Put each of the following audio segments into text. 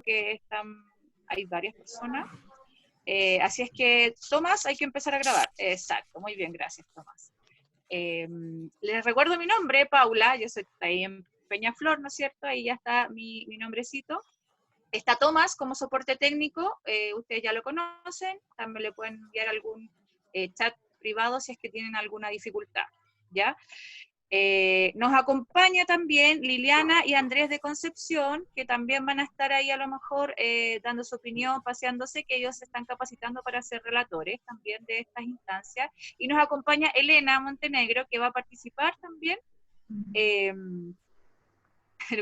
que hay varias personas. Así es que, Tomás, hay que empezar a grabar. Exacto, muy bien, gracias, Tomás. Les recuerdo mi nombre, Paula, yo soy ahí en Peñaflor, ¿no es cierto? Ahí ya está mi nombrecito. Está Tomás como soporte técnico, ustedes ya lo conocen, también le pueden enviar algún chat privado si es que tienen alguna dificultad, ¿ya? Nos acompaña también Liliana y Andrés de Concepción, que también van a estar ahí a lo mejor dando su opinión, paseándose, que ellos se están capacitando para ser relatores también de estas instancias. Y nos acompaña Elena Montenegro, que va a participar también,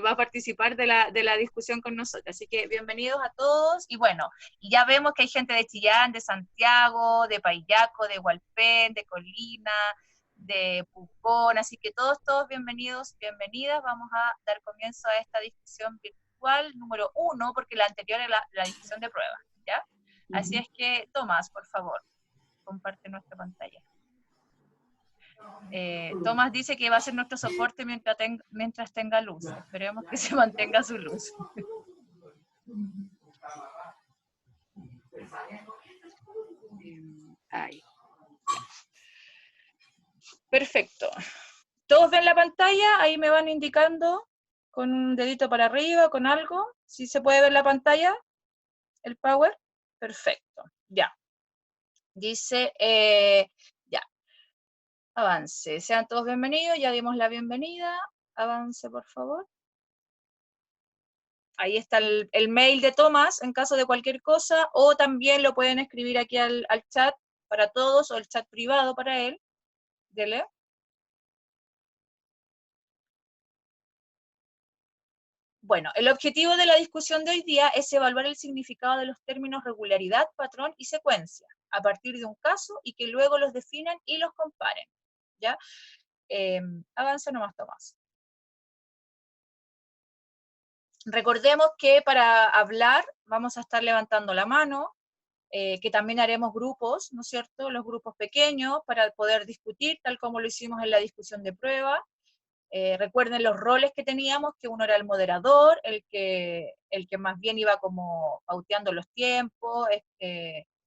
va a participar de la discusión con nosotros. Así que bienvenidos a todos. Y bueno, y ya vemos que hay gente de Chillán, de Santiago, de Payaco, de Hualpén, de Colina, de Pucón, así que todos bienvenidos, bienvenidas. Vamos a dar comienzo a esta discusión virtual número 1, porque la anterior era la discusión de pruebas, ¿ya? Así es que, Tomás, por favor, comparte nuestra pantalla. Tomás dice que va a ser nuestro soporte mientras tenga luz. Esperemos que se mantenga su luz. Ahí. Perfecto. ¿Todos ven la pantalla? Ahí me van indicando con un dedito para arriba, con algo. ¿Sí se puede ver la pantalla? ¿El power? Perfecto. Ya. Dice, ya. Avance. Sean todos bienvenidos. Ya dimos la bienvenida. Avance, por favor. Ahí está el mail de Tomás en caso de cualquier cosa, o también lo pueden escribir aquí al chat para todos, o el chat privado para él. Dele. Bueno, el objetivo de la discusión de hoy día es evaluar el significado de los términos regularidad, patrón y secuencia, a partir de un caso, y que luego los definan y los comparen. ¿Ya? Avanza nomás, Tomás. Recordemos que para hablar vamos a estar levantando la mano, que también haremos grupos, ¿no es cierto? Los grupos pequeños para poder discutir, tal como lo hicimos en la discusión de prueba. Recuerden los roles que teníamos, que uno era el moderador, el que más bien iba como pauteando los tiempos,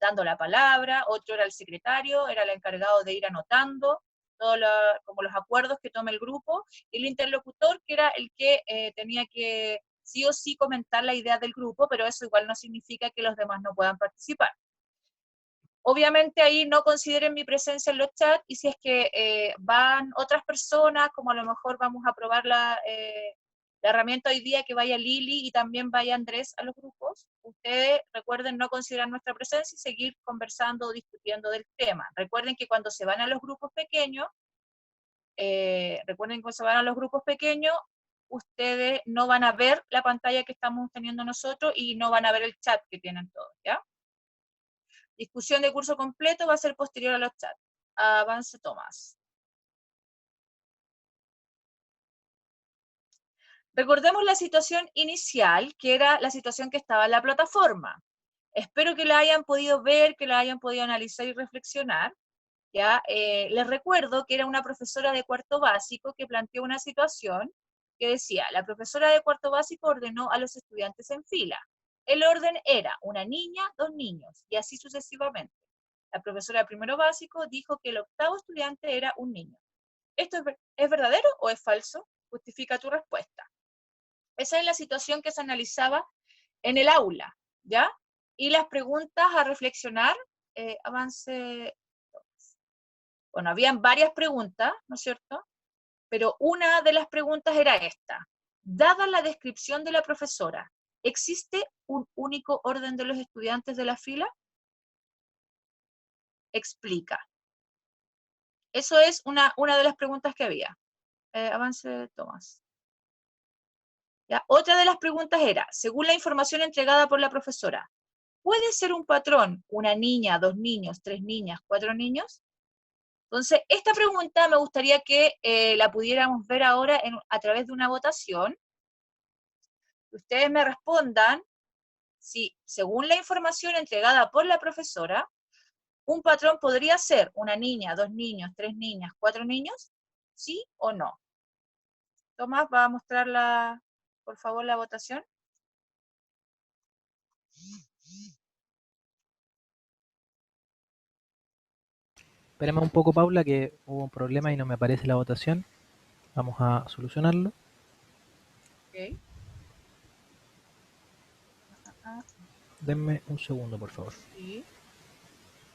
dando la palabra, otro era el secretario, era el encargado de ir anotando como los acuerdos que tome el grupo, y el interlocutor, que era el que tenía que sí o sí comentar la idea del grupo, pero eso igual no significa que los demás no puedan participar. Obviamente ahí no consideren mi presencia en los chats, y si es que van otras personas, como a lo mejor vamos a probar la herramienta hoy día, que vaya Lili y también vaya Andrés a los grupos, ustedes recuerden no considerar nuestra presencia y seguir conversando o discutiendo del tema. Recuerden que cuando se van a los grupos pequeños, ustedes no van a ver la pantalla que estamos teniendo nosotros y no van a ver el chat que tienen todos, ¿ya? Discusión de curso completo va a ser posterior a los chats. Avance, Tomás. Recordemos la situación inicial, que era la situación que estaba en la plataforma. Espero que la hayan podido ver, que la hayan podido analizar y reflexionar. ¿Ya? Les recuerdo que era una profesora de cuarto básico que planteó una situación que decía: la profesora de cuarto básico ordenó a los estudiantes en fila. El orden era una niña, 2 niños, y así sucesivamente. La profesora de primero básico dijo que el octavo estudiante era un niño. ¿Esto es verdadero o es falso? Justifica tu respuesta. Esa es la situación que se analizaba en el aula, ¿ya? Y las preguntas a reflexionar, avance. Bueno, habían varias preguntas, ¿no es cierto? Pero una de las preguntas era esta: dada la descripción de la profesora, ¿existe un único orden de los estudiantes de la fila? Explica. Eso es una de las preguntas que había. Avance, Tomás. ¿Ya? Otra de las preguntas era: según la información entregada por la profesora, ¿puede ser un patrón una niña, 2 niños, 3 niñas, 4 niños? Entonces, esta pregunta me gustaría que la pudiéramos ver ahora a través de una votación. Ustedes me respondan si, según la información entregada por la profesora, un patrón podría ser una niña, 2 niños, 3 niñas, 4 niños, ¿sí o no? Tomás, ¿va a mostrar por favor, la votación? Esperemos un poco, Paula, que hubo un problema y no me aparece la votación. Vamos a solucionarlo. Ok. Ah, Denme un segundo, por favor. sí.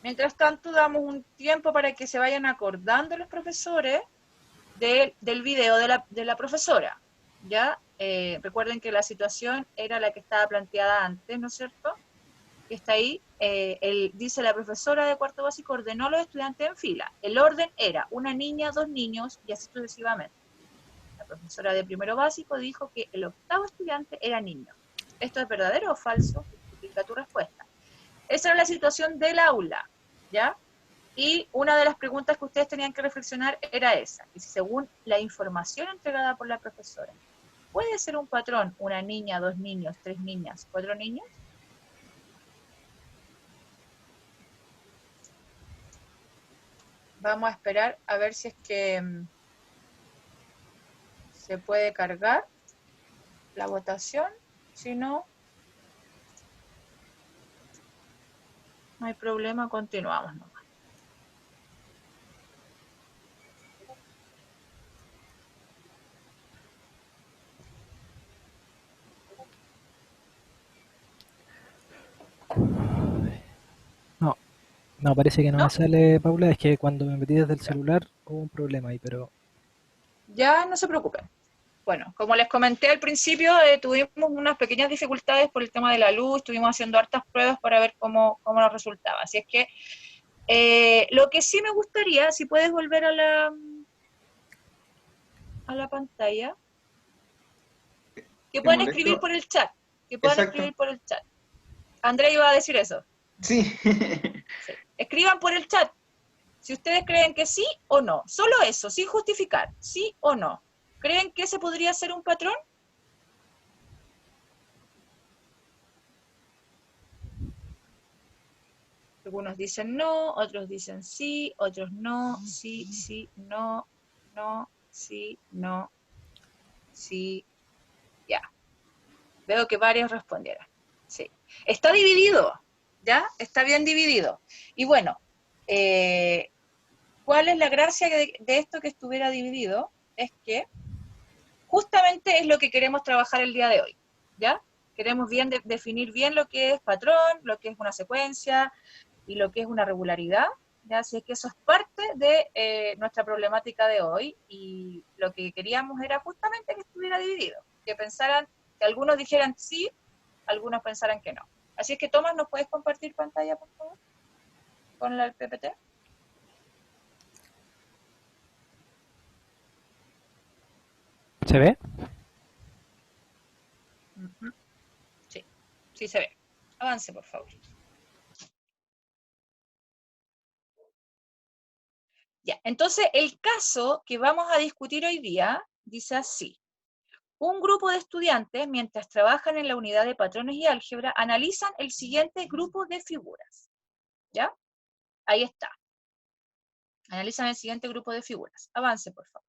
Mientras tanto, damos un tiempo para que se vayan acordando los profesores del video de la profesora, ¿ya? Recuerden que la situación era la que estaba planteada antes, ¿no es cierto? Que está ahí, dice la profesora de cuarto básico, ordenó a los estudiantes en fila. El orden era una niña, dos niños, y así sucesivamente. La profesora de primero básico dijo que el octavo estudiante era niño. ¿Esto es verdadero o falso? Justifica tu respuesta. Esa era la situación del aula, ¿ya? Y una de las preguntas que ustedes tenían que reflexionar era esa, que si según la información entregada por la profesora, ¿puede ser un patrón una niña, dos niños, tres niñas, cuatro niños? Vamos a esperar a ver si es que se puede cargar la votación. Si no, no hay problema, continuamos nomás. No, no, parece que no me ¿No? sale, Paula. Es que cuando me metí desde el celular hubo un problema ahí, pero Ya no se preocupen. Bueno, como les comenté al principio, tuvimos unas pequeñas dificultades por el tema de la luz, estuvimos haciendo hartas pruebas para ver cómo nos resultaba. Así es que lo que sí me gustaría, si puedes volver a la pantalla, que Te puedan escribir molesto. por el chat, que puedan Exacto. escribir por el chat. Andrea iba a decir eso. Sí. Sí. Escriban por el chat si ustedes creen que sí o no. Solo eso, sin justificar, sí o no. ¿Creen que ese podría ser un patrón? Algunos dicen no, otros dicen sí, otros no, sí, sí, no, no, sí, no, sí, ya. Veo que varios respondieron. Sí. Está dividido, ¿ya? Está bien dividido. Y bueno, eh, ¿cuál es la gracia de esto que estuviera dividido? Es que justamente es lo que queremos trabajar el día de hoy, ¿ya? Queremos definir bien lo que es patrón, lo que es una secuencia y lo que es una regularidad, ¿ya? Así es que eso es parte de nuestra problemática de hoy y lo que queríamos era justamente que estuviera dividido, que pensaran, que algunos dijeran sí, algunos pensaran que no. Así es que Tomás, ¿nos puedes compartir pantalla, por favor, con el PPT? ¿se ve? Uh -huh. Sí, sí se ve. Avance, por favor. Ya, entonces el caso que vamos a discutir hoy día dice así. Un grupo de estudiantes, mientras trabajan en la unidad de patrones y álgebra, analizan el siguiente grupo de figuras. ¿Ya? Ahí está. Analizan el siguiente grupo de figuras. Avance, por favor.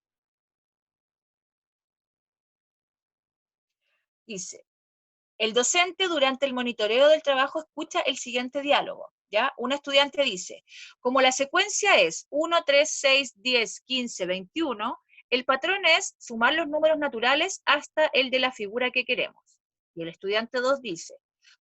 Dice, el docente durante el monitoreo del trabajo escucha el siguiente diálogo. ¿Ya? Un estudiante dice, como la secuencia es 1, 3, 6, 10, 15, 21, el patrón es sumar los números naturales hasta el de la figura que queremos. Y el estudiante 2 dice,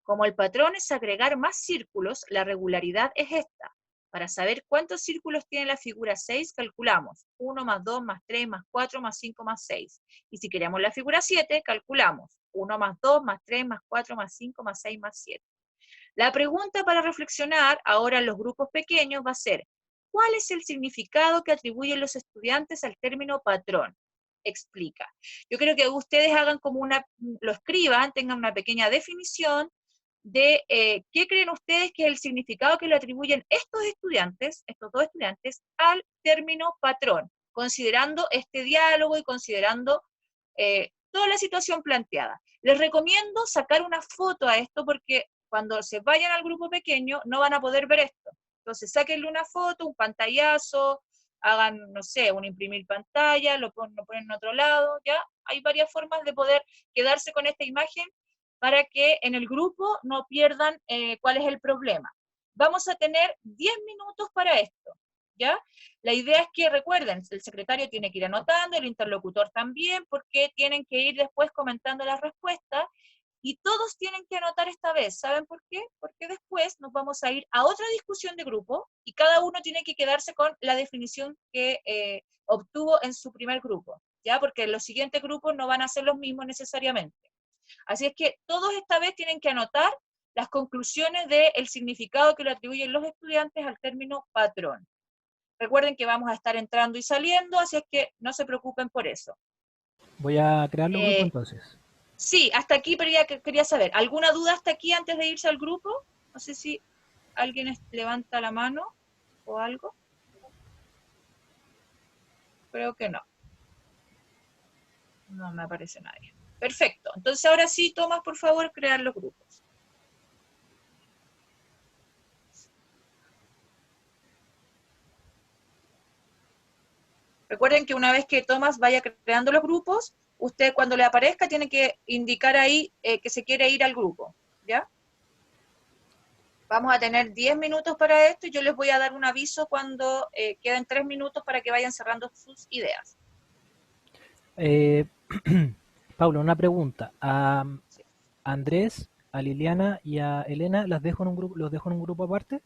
como el patrón es agregar más círculos, la regularidad es esta. Para saber cuántos círculos tiene la figura 6, calculamos 1 más 2 más 3 más 4 más 5 más 6. Y si queremos la figura 7, calculamos 1 más 2 más 3 más 4 más 5 más 6 más 7. La pregunta para reflexionar ahora en los grupos pequeños va a ser, ¿cuál es el significado que atribuyen los estudiantes al término patrón? Explica. Yo creo que ustedes hagan como lo escriban, tengan una pequeña definición de qué creen ustedes que es el significado que le atribuyen estos dos estudiantes, al término patrón, considerando este diálogo y considerando toda la situación planteada. Les recomiendo sacar una foto a esto porque cuando se vayan al grupo pequeño no van a poder ver esto. Entonces, sáquenle una foto, un pantallazo, hagan, no sé, un imprimir pantalla, lo ponen en otro lado, ¿ya? Hay varias formas de poder quedarse con esta imagen para que en el grupo no pierdan cuál es el problema. Vamos a tener 10 minutos para esto, ¿ya? La idea es que recuerden, el secretario tiene que ir anotando, el interlocutor también, porque tienen que ir después comentando las respuestas, y todos tienen que anotar esta vez. ¿Saben por qué? Porque después nos vamos a ir a otra discusión de grupo y cada uno tiene que quedarse con la definición que obtuvo en su primer grupo, ¿ya? Porque los siguientes grupos no van a ser los mismos necesariamente. Así es que todos esta vez tienen que anotar las conclusiones del significado que le atribuyen los estudiantes al término patrón. Recuerden que vamos a estar entrando y saliendo, así es que no se preocupen por eso. Voy a crear los grupos Eh, entonces. Sí, hasta aquí, pero ya quería saber, ¿alguna duda hasta aquí antes de irse al grupo? No sé si alguien levanta la mano o algo. Creo que no. No me aparece nadie. Perfecto. Entonces ahora sí, Tomás, por favor, crear los grupos. Recuerden que una vez que Tomás vaya creando los grupos, usted cuando le aparezca tiene que indicar ahí que se quiere ir al grupo, ¿ya? Vamos a tener 10 minutos para esto y yo les voy a dar un aviso cuando queden 3 minutos para que vayan cerrando sus ideas. Eh, Pablo, una pregunta. A Sí. Andrés, a Liliana y a Elena las dejo en un grupo, los dejo en un grupo aparte.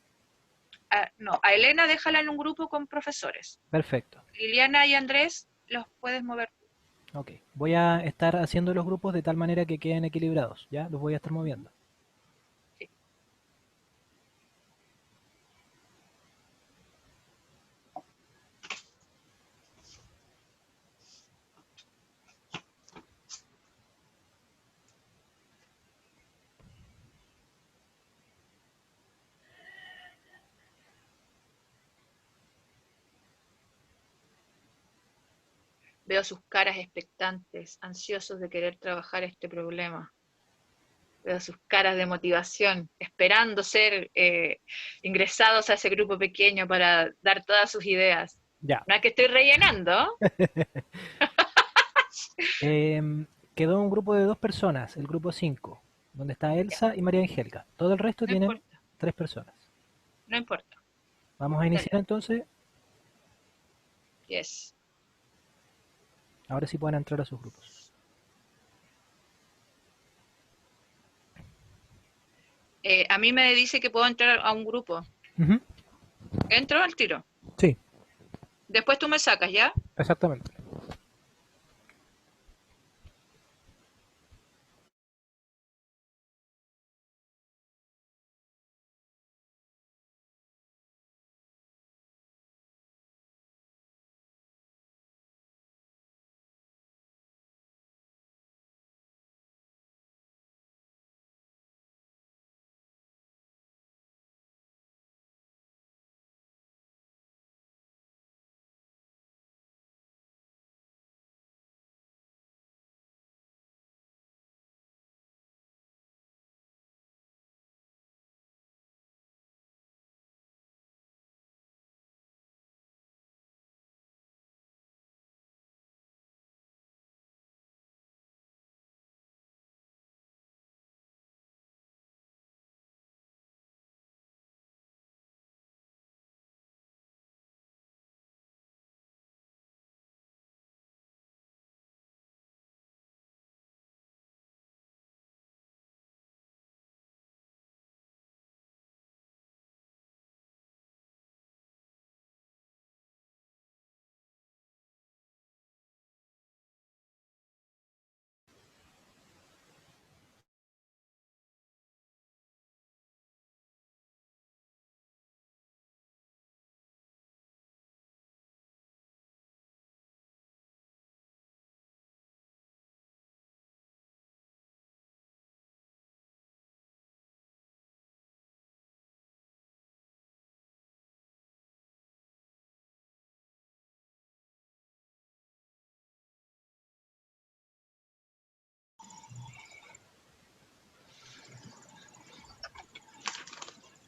No, a Elena déjala en un grupo con profesores. Perfecto. Liliana y Andrés los puedes mover. Ok. Voy a estar haciendo los grupos de tal manera que queden equilibrados. Ya los voy a estar moviendo. Sí. Veo sus caras expectantes, ansiosos de querer trabajar este problema. Veo sus caras de motivación, esperando ser ingresados a ese grupo pequeño para dar todas sus ideas. Ya. No es que estoy rellenando. Quedó un grupo de dos personas, el grupo 5, donde está Ya, Elsa y María Angélica. Todo el resto no tienen importa, tres personas. no importa. Vamos a Dale. iniciar entonces. Yes. Ahora sí pueden entrar a sus grupos. A mí me dice que puedo entrar a un grupo. Ujú. Entro al tiro. Sí, Después tú me sacas, ¿ya? exactamente.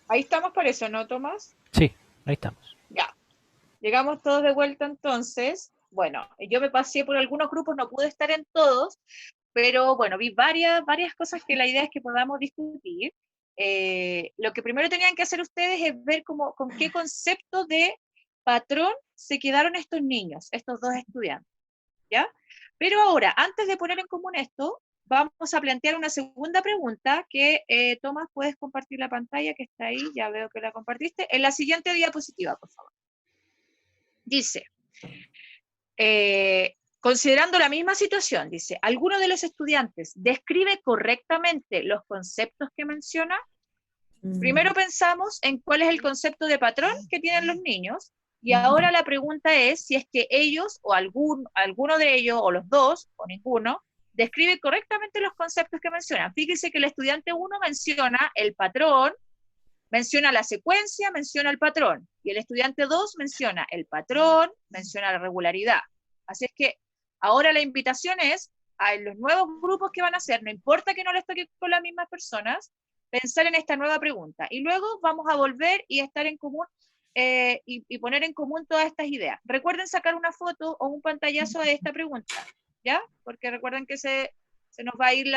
Ahí estamos por eso, ¿no, Tomás? Sí, ahí estamos. Ya. Llegamos todos de vuelta entonces. Bueno, yo me pasé por algunos grupos, no pude estar en todos, pero bueno, vi varias cosas que la idea es que podamos discutir. Lo que primero tenían que hacer ustedes es ver con qué concepto de patrón se quedaron estos niños, estos dos estudiantes, ¿ya? Pero ahora, antes de poner en común esto, vamos a plantear una segunda pregunta que, Tomás, puedes compartir la pantalla que está ahí, ya veo que la compartiste, en la siguiente diapositiva, por favor. Dice, considerando la misma situación, dice, ¿alguno de los estudiantes describe correctamente los conceptos que menciona? Primero pensamos en cuál es el concepto de patrón que tienen los niños, y ahora la pregunta es si es que ellos, o alguno de ellos, o los dos, o ninguno, describe correctamente los conceptos que mencionan. Fíjense que el estudiante 1 menciona el patrón, menciona la secuencia, menciona el patrón, y el estudiante 2 menciona el patrón, menciona la regularidad. Así es que ahora la invitación es a los nuevos grupos que van a hacer, no importa que no les toque con las mismas personas, pensar en esta nueva pregunta. Y luego vamos a volver y estar en común y poner en común todas estas ideas. Recuerden sacar una foto o un pantallazo de esta pregunta, ¿ya? Porque recuerden que se nos va a ir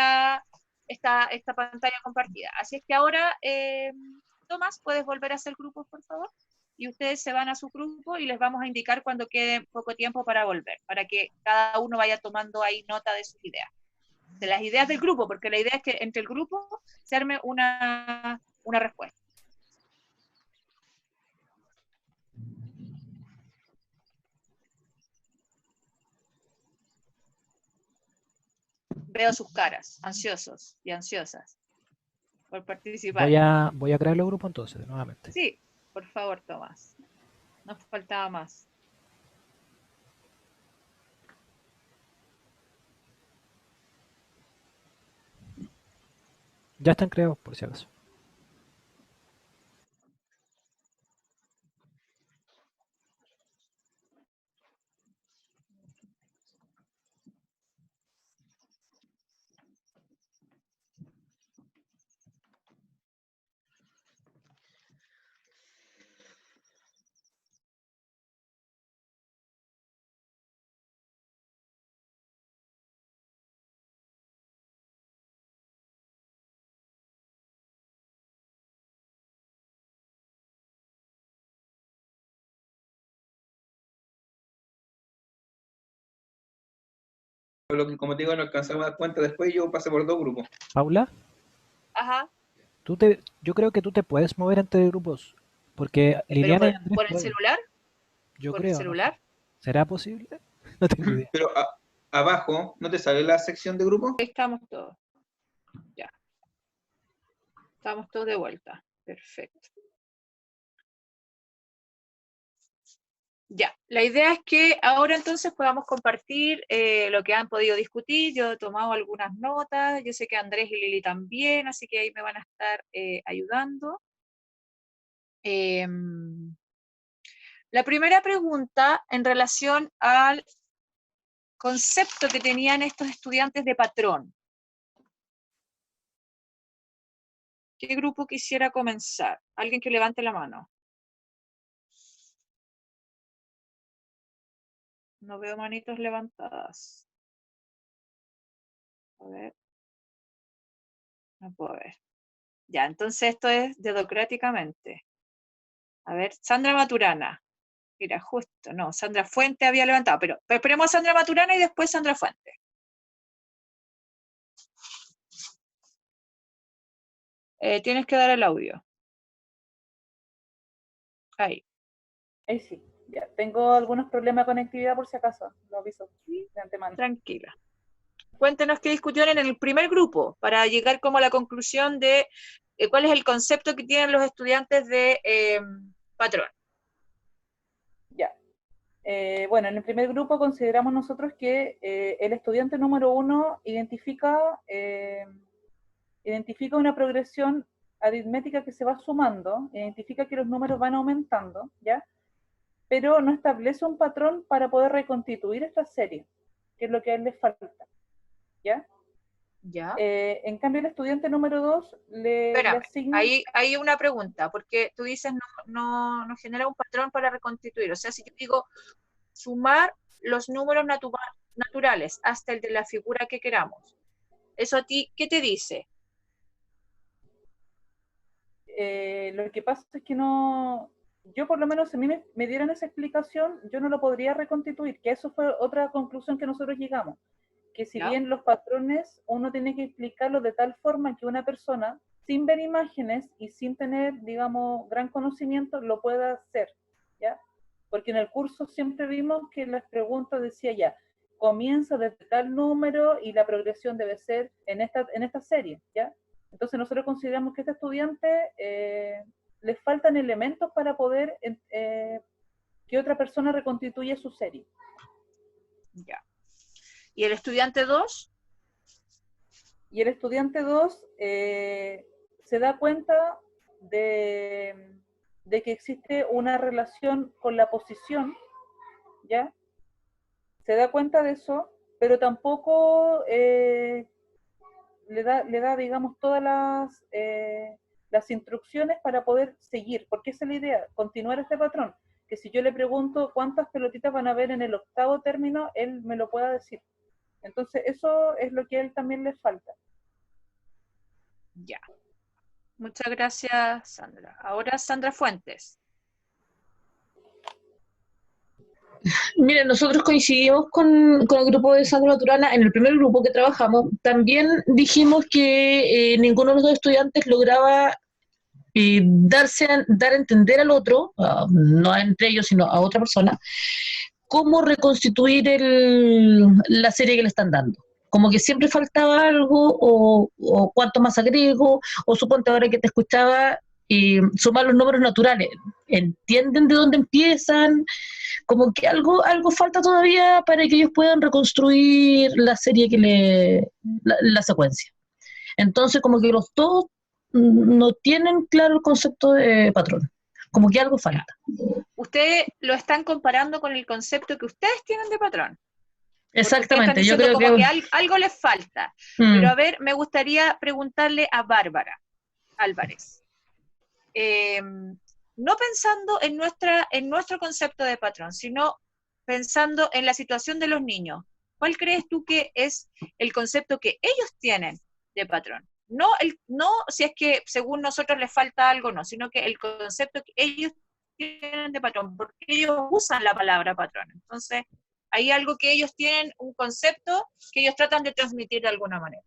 esta pantalla compartida. Así es que ahora, Tomás, ¿puedes volver a hacer grupos, por favor? Y ustedes se van a su grupo y les vamos a indicar cuando quede poco tiempo para volver, para que cada uno vaya tomando ahí nota de sus ideas, de las ideas del grupo, porque la idea es que entre el grupo se arme una respuesta. Veo sus caras, ansiosos y ansiosas por participar. Voy a crear los grupos entonces, nuevamente. Sí, por favor, Tomás. Nos faltaba más. Ya están creados, por si acaso. Lo que, como te digo, no alcanzamos a dar cuenta después, yo pasé por dos grupos. Paula, Ajá. yo creo que tú te puedes mover entre grupos, porque ¿Pero Liliana y Andrés por el pueden. celular? Yo ¿Por el creo, no sé. celular? ¿Será posible? No tengo idea. Pero abajo, ¿no te sale la sección de grupos? Ahí estamos todos. Ya. Estamos todos de vuelta. Perfecto. Ya, la idea es que ahora entonces podamos compartir lo que han podido discutir. Yo he tomado algunas notas, yo sé que Andrés y Lili también, así que ahí me van a estar ayudando. La primera pregunta en relación al concepto que tenían estos estudiantes de patrón. ¿Qué grupo quisiera comenzar? Alguien que levante la mano. No veo manitos levantadas. A ver. No puedo ver. Ya, entonces esto es dedocráticamente. A ver, Sandra Maturana. Mira, justo, no, Sandra Fuente había levantado, pero esperemos a Sandra Maturana y después Sandra Fuente. Tienes que dar el audio. Ahí. Ahí sí, ya. Tengo algunos problemas de conectividad por si acaso, lo aviso de antemano. Tranquila. Cuéntenos qué discutieron en el primer grupo para llegar como a la conclusión de cuál es el concepto que tienen los estudiantes de patrón. Ya. Bueno, en el primer grupo consideramos nosotros que el estudiante número 1 identifica una progresión aritmética que se va sumando, identifica que los números van aumentando, ¿ya? Pero no establece un patrón para poder reconstituir esta serie, que es lo que a él le falta, ¿ya? Ya. En cambio, el estudiante número 2 le asigna... Ahí hay una pregunta, porque tú dices no genera un patrón para reconstituir. O sea, si yo digo sumar los números naturales hasta el de la figura que queramos, ¿eso a ti qué te dice? Lo que pasa es que no, yo por lo menos, si a mí me dieran esa explicación, yo no lo podría reconstituir, que eso fue otra conclusión que nosotros llegamos, que si ¿Ya? bien los patrones uno tiene que explicarlos de tal forma que una persona, sin ver imágenes y sin tener, digamos, gran conocimiento, lo pueda hacer, ¿ya? Porque en el curso siempre vimos que las preguntas decía ya, comienza desde tal número y la progresión debe ser en esta serie, ¿ya? Entonces nosotros consideramos que este estudiante les faltan elementos para poder que otra persona reconstituya su serie. Ya. ¿Y el estudiante 2? Y el estudiante 2 se da cuenta de que existe una relación con la posición, ¿ya? Se da cuenta de eso, pero tampoco le da, digamos, todas las instrucciones para poder seguir, porque esa es la idea, continuar este patrón, que si yo le pregunto cuántas pelotitas van a haber en el octavo término, él me lo pueda decir. Entonces, eso es lo que a él también le falta. Ya. Muchas gracias, Sandra. Ahora Sandra Fuentes. Miren, nosotros coincidimos con el grupo de Sandra Maturana en el primer grupo que trabajamos. También dijimos que ninguno de los dos estudiantes lograba dar a entender al otro, no entre ellos, sino a otra persona, cómo reconstituir la serie que le están dando. Como que siempre faltaba algo, o cuánto más agrego, o suponte ahora que te escuchaba, sumar los números naturales. ¿Entienden de dónde empiezan? Como que algo falta todavía para que ellos puedan reconstruir la serie la secuencia. Entonces, como que los dos no tienen claro el concepto de patrón. Como que algo falta. Ustedes lo están comparando con el concepto que ustedes tienen de patrón. Exactamente, yo creo creo que algo les falta. Pero a ver, me gustaría preguntarle a Bárbara Álvarez. No pensando en nuestro concepto de patrón, sino pensando en la situación de los niños. ¿Cuál crees tú que es el concepto que ellos tienen de patrón? No si es que según nosotros les falta algo, no, sino que el concepto que ellos tienen de patrón, porque ellos usan la palabra patrón. Entonces, hay algo que ellos tienen, un concepto que ellos tratan de transmitir de alguna manera.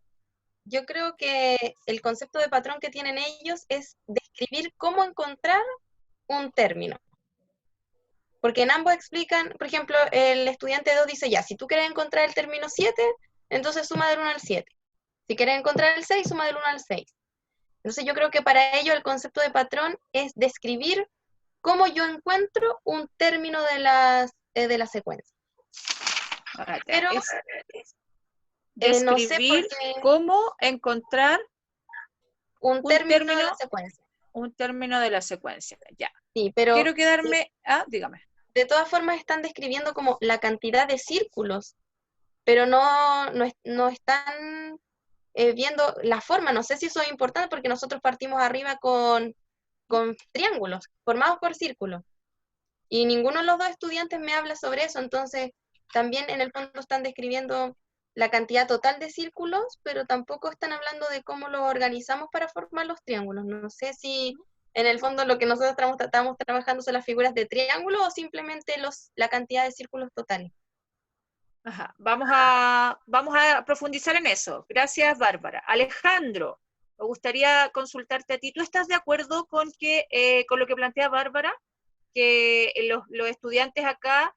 Yo creo que el concepto de patrón que tienen ellos es describir cómo encontrar un término. Porque en ambos explican, por ejemplo, el estudiante 2 dice, ya, si tú quieres encontrar el término 7, entonces suma del 1 al 7. Si quieres encontrar el 6, suma del 1 al 6. Entonces yo creo que para ello el concepto de patrón es describir cómo yo encuentro un término de la secuencia. Pero describir no sé por qué cómo encontrar un término de la secuencia. Un término de la secuencia, ya. Sí, pero quiero quedarme... dígame. De todas formas están describiendo como la cantidad de círculos, pero no están viendo la forma. No sé si eso es importante porque nosotros partimos arriba con triángulos formados por círculos. Y ninguno de los dos estudiantes me habla sobre eso, entonces también en el fondo están describiendo la cantidad total de círculos, pero tampoco están hablando de cómo lo organizamos para formar los triángulos. No sé si en el fondo lo que nosotros estamos trabajando son las figuras de triángulo o simplemente la cantidad de círculos totales. Ajá. Vamos a profundizar en eso. Gracias, Bárbara. Alejandro, me gustaría consultarte a ti. ¿Tú estás de acuerdo con lo que plantea Bárbara? Que los estudiantes acá,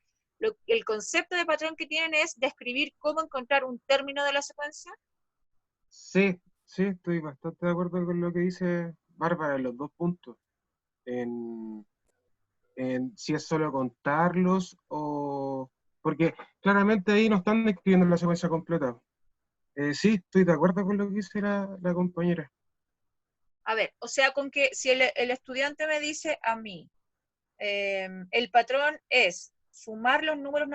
el concepto de patrón que tienen es describir cómo encontrar un término de la secuencia. Sí, estoy bastante de acuerdo con lo que dice Bárbara en los dos puntos. En si es solo contarlos o... Porque claramente ahí no están describiendo la secuencia completa. Sí, estoy de acuerdo con lo que dice la compañera. A ver, o sea, con que si el estudiante me dice a mí, el patrón es sumar los números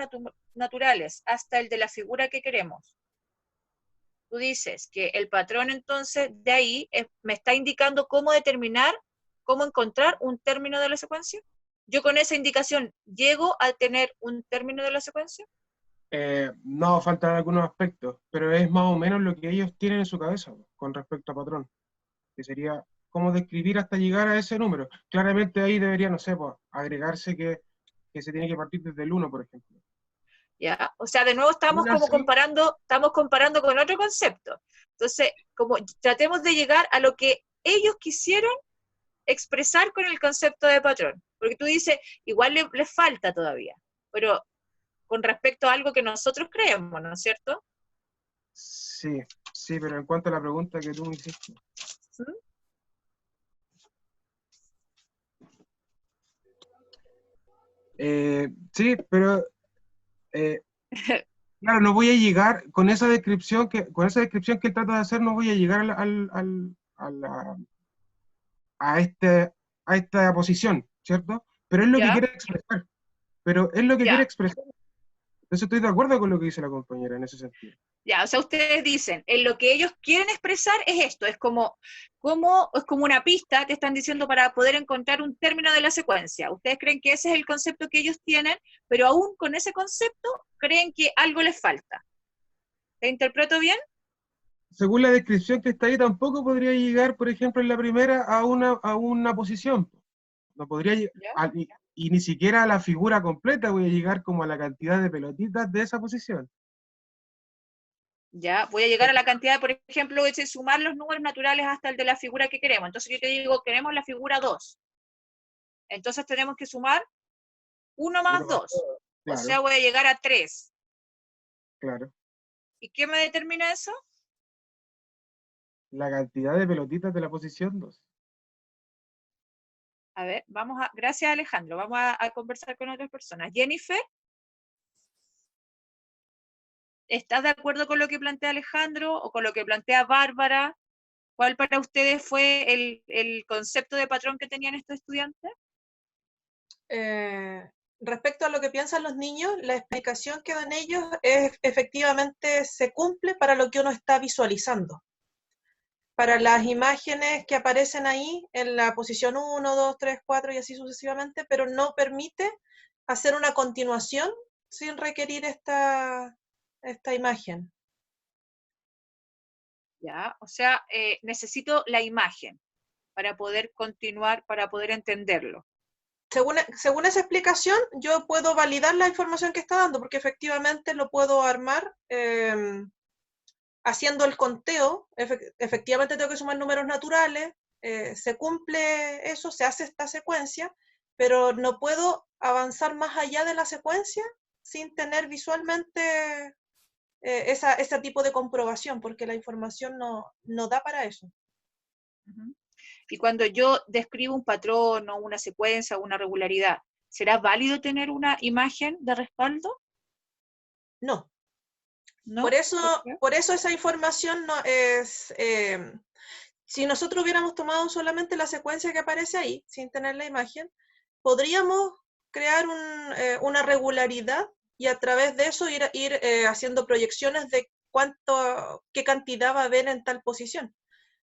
naturales hasta el de la figura que queremos. Tú dices que el patrón entonces de ahí me está indicando cómo determinar, cómo encontrar un término de la secuencia. ¿Yo con esa indicación llego a tener un término de la secuencia? No, faltan algunos aspectos, pero es más o menos lo que ellos tienen en su cabeza con respecto a patrón, que sería cómo describir hasta llegar a ese número. Claramente ahí debería, no sé, pues, agregarse que se tiene que partir desde el 1, por ejemplo. ¿Ya? O sea, de nuevo estamos Aún como así, estamos comparando con otro concepto. Entonces, como tratemos de llegar a lo que ellos quisieron expresar con el concepto de patrón. Porque tú dices, igual le falta todavía, pero con respecto a algo que nosotros creemos, ¿no es cierto? sí, pero en cuanto a la pregunta que tú me hiciste. ¿Mm? Sí, pero claro, no voy a llegar con esa descripción que él trata de hacer, no voy a llegar a esta posición, ¿cierto? Pero es lo que ¿Ya? quiere expresar. Pero es lo que quiere Ya. expresar. Entonces estoy de acuerdo con lo que dice la compañera en ese sentido. Ya, o sea, ustedes dicen, en lo que ellos quieren expresar es esto, es como una pista, te están diciendo para poder encontrar un término de la secuencia. Ustedes creen que ese es el concepto que ellos tienen, pero aún con ese concepto creen que algo les falta. ¿Te interpreto bien? Según la descripción que está ahí, tampoco podría llegar, por ejemplo, en la primera a una posición. No podría ¿Ya? y ni siquiera a la figura completa voy a llegar como a la cantidad de pelotitas de esa posición. Ya, voy a llegar a la cantidad, por ejemplo, de sumar los números naturales hasta el de la figura que queremos. Entonces yo te digo, queremos la figura 2. Entonces tenemos que sumar 1 Uno más más 2. todo. O sea, Claro, voy a llegar a 3. claro. ¿Y qué me determina eso? La cantidad de pelotitas de la posición 2. A ver, gracias Alejandro, vamos a conversar con otras personas. Jennifer, ¿estás de acuerdo con lo que plantea Alejandro o con lo que plantea Bárbara? ¿Cuál para ustedes fue el concepto de patrón que tenían estos estudiantes? Respecto a lo que piensan los niños, la explicación que dan ellos es efectivamente se cumple para lo que uno está visualizando. Para las imágenes que aparecen ahí en la posición 1, 2, 3, 4 y así sucesivamente, pero no permite hacer una continuación sin requerir esta imagen. Ya, o sea, necesito la imagen para poder continuar, para poder entenderlo. Según esa explicación, yo puedo validar la información que está dando, porque efectivamente lo puedo armar haciendo el conteo. Efectivamente tengo que sumar números naturales, se cumple eso, se hace esta secuencia, pero no puedo avanzar más allá de la secuencia sin tener visualmente ese tipo de comprobación, porque la información no da para eso. Uh-huh. Y cuando yo describo un patrón o una secuencia o una regularidad, ¿será válido tener una imagen de respaldo? No. ¿No? Por eso esa información no es... si nosotros hubiéramos tomado solamente la secuencia que aparece ahí, sin tener la imagen, podríamos crear una regularidad y a través de eso ir haciendo proyecciones de qué cantidad va a haber en tal posición.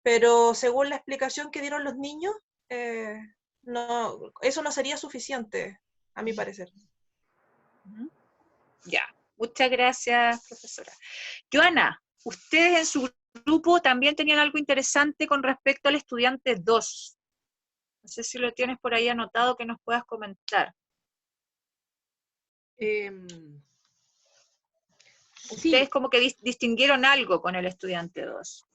Pero según la explicación que dieron los niños, eso no sería suficiente, a mi parecer. Ya, muchas gracias, profesora. Joana, ustedes en su grupo también tenían algo interesante con respecto al estudiante 2. No sé si lo tienes por ahí anotado que nos puedas comentar. Ustedes como que distinguieron algo con el estudiante 2.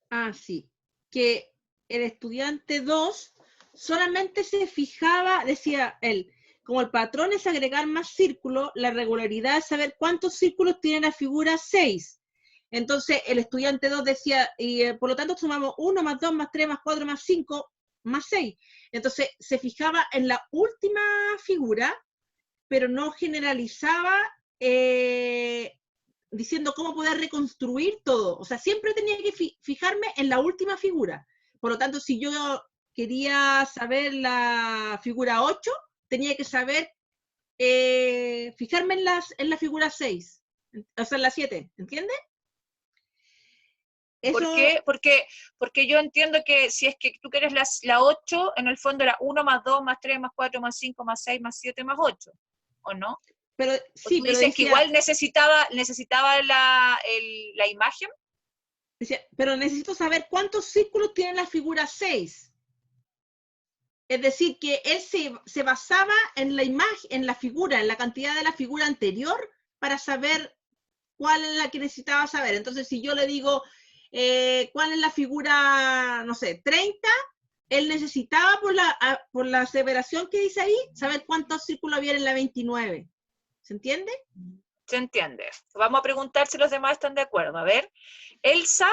Ah, sí. Que el estudiante 2 solamente se fijaba, decía él, como el patrón es agregar más círculos, la regularidad es saber cuántos círculos tiene la figura 6. Entonces, el estudiante 2 decía, y por lo tanto sumamos 1 más 2 más 3 más 4 más 5 más 6. Entonces, se fijaba en la última figura, pero no generalizaba diciendo cómo poder reconstruir todo. O sea, siempre tenía que fijarme en la última figura. Por lo tanto, si yo quería saber la figura 8, tenía que saber fijarme en la figura 6, o sea, en la 7, ¿entiendes? ¿Por qué? Porque yo entiendo que si es que tú quieres la 8, en el fondo era 1 más 2 más 3 más 4 más 5 más 6 más 7 más 8, ¿o no? Pero sí, tú dices que igual necesitaba la imagen. Decía, pero necesito saber cuántos círculos tiene la figura 6. Es decir, que él se basaba en la imagen, en la figura, en la cantidad de la figura anterior para saber cuál es la que necesitaba saber. Entonces, si yo le digo cuál es la figura, no sé, 30, él necesitaba por la aseveración que dice ahí, saber cuántos círculos había en la 29. ¿Se entiende? Se entiende. Vamos a preguntar si los demás están de acuerdo. A ver, Elsa,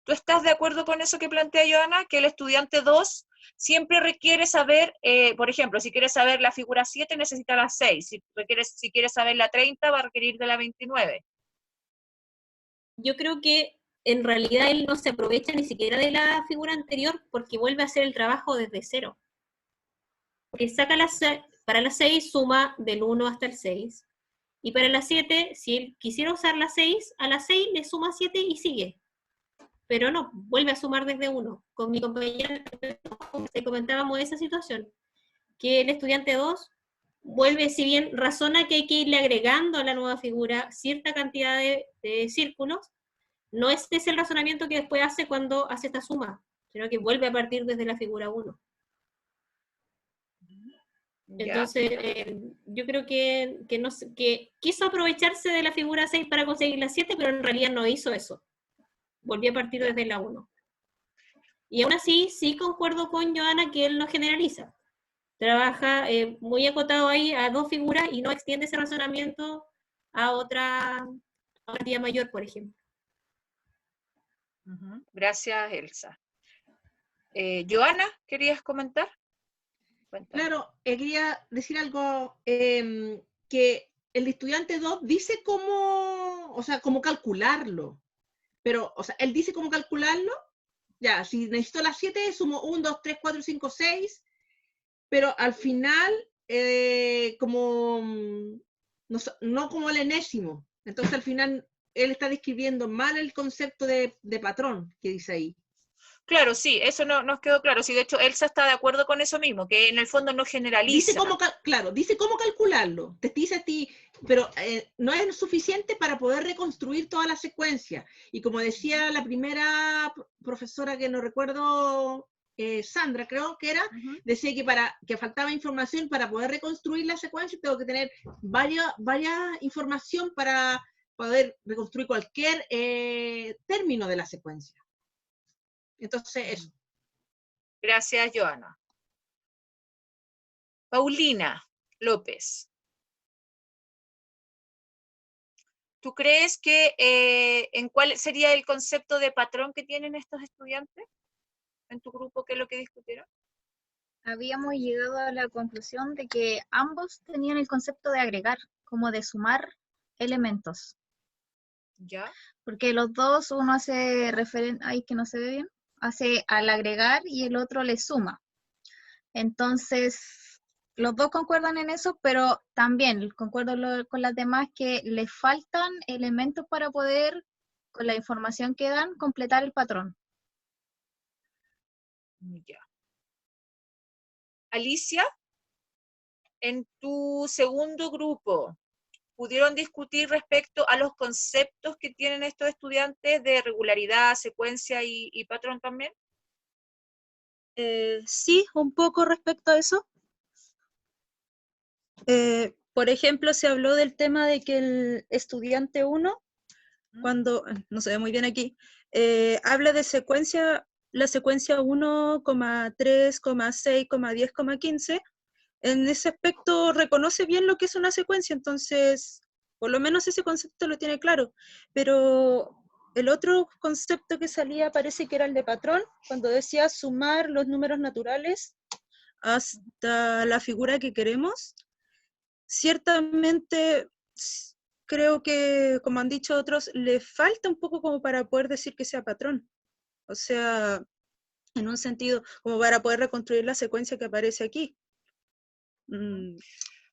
¿tú estás de acuerdo con eso que plantea Joana? Que el estudiante 2 siempre requiere saber, por ejemplo, si quiere saber la figura 7, necesita la 6. Si quiere saber la 30, va a requerir de la 29. Yo creo que en realidad él no se aprovecha ni siquiera de la figura anterior porque vuelve a hacer el trabajo desde cero. Porque saca para la 6 suma del 1 hasta el 6. Y para la 7, si él quisiera usar la 6, a la 6 le suma 7 y sigue. Pero no, vuelve a sumar desde 1. Con mi compañera comentábamos esa situación, que el estudiante 2 vuelve, si bien razona que hay que irle agregando a la nueva figura cierta cantidad de círculos, no es ese el razonamiento que después hace cuando hace esta suma, sino que vuelve a partir desde la figura 1. Entonces, yo creo que quiso aprovecharse de la figura 6 para conseguir la 7, pero en realidad no hizo eso. Volvió a partir desde la 1. Y aún así, sí concuerdo con Joana que él no generaliza. Trabaja muy acotado ahí a 2 figuras y no extiende ese razonamiento a otra cantidad mayor, por ejemplo. Gracias, Elsa. Joana, ¿querías comentar? Cuéntame. Claro, quería decir algo, que el estudiante 2 dice cómo, o sea, cómo calcularlo, pero, o sea, él dice cómo calcularlo, ya, si necesito las 7, sumo 1, 2, 3, 4, 5, 6, pero al final, como, no como el enésimo, entonces al final él está describiendo mal el concepto de patrón que dice ahí. Claro, sí, eso nos quedó claro. Sí, de hecho, Elsa está de acuerdo con eso mismo, que en el fondo no generaliza. Dice cómo calcularlo, te dice a ti, pero no es suficiente para poder reconstruir toda la secuencia. Y como decía la primera profesora que no recuerdo, Sandra creo que era, decía que faltaba información para poder reconstruir la secuencia, tengo que tener varias información para poder reconstruir cualquier término de la secuencia. Entonces, eso. Gracias, Joana. Paulina López. ¿Tú crees que en cuál sería el concepto de patrón que tienen estos estudiantes en tu grupo? ¿Qué es lo que discutieron? Habíamos llegado a la conclusión de que ambos tenían el concepto de agregar, como de sumar elementos. ¿Ya? Porque los dos, uno hace referencia, ay, que no se ve bien, hace al agregar y el otro le suma. Entonces, los dos concuerdan en eso, pero también concuerdo con las demás que les faltan elementos para poder, con la información que dan, completar el patrón. Ya. Alicia, en tu segundo grupo, ¿pudieron discutir respecto a los conceptos que tienen estos estudiantes de regularidad, secuencia y patrón también? Sí, un poco respecto a eso. Por ejemplo, se habló del tema de que el estudiante 1, cuando, no se ve muy bien aquí, habla de secuencia, la secuencia 1, 3, 6, 10, 15. En ese aspecto reconoce bien lo que es una secuencia, entonces, por lo menos ese concepto lo tiene claro. Pero el otro concepto que salía parece que era el de patrón, cuando decía sumar los números naturales hasta la figura que queremos. Ciertamente, creo que, como han dicho otros, le falta un poco como para poder decir que sea patrón. O sea, en un sentido, como para poder reconstruir la secuencia que aparece aquí.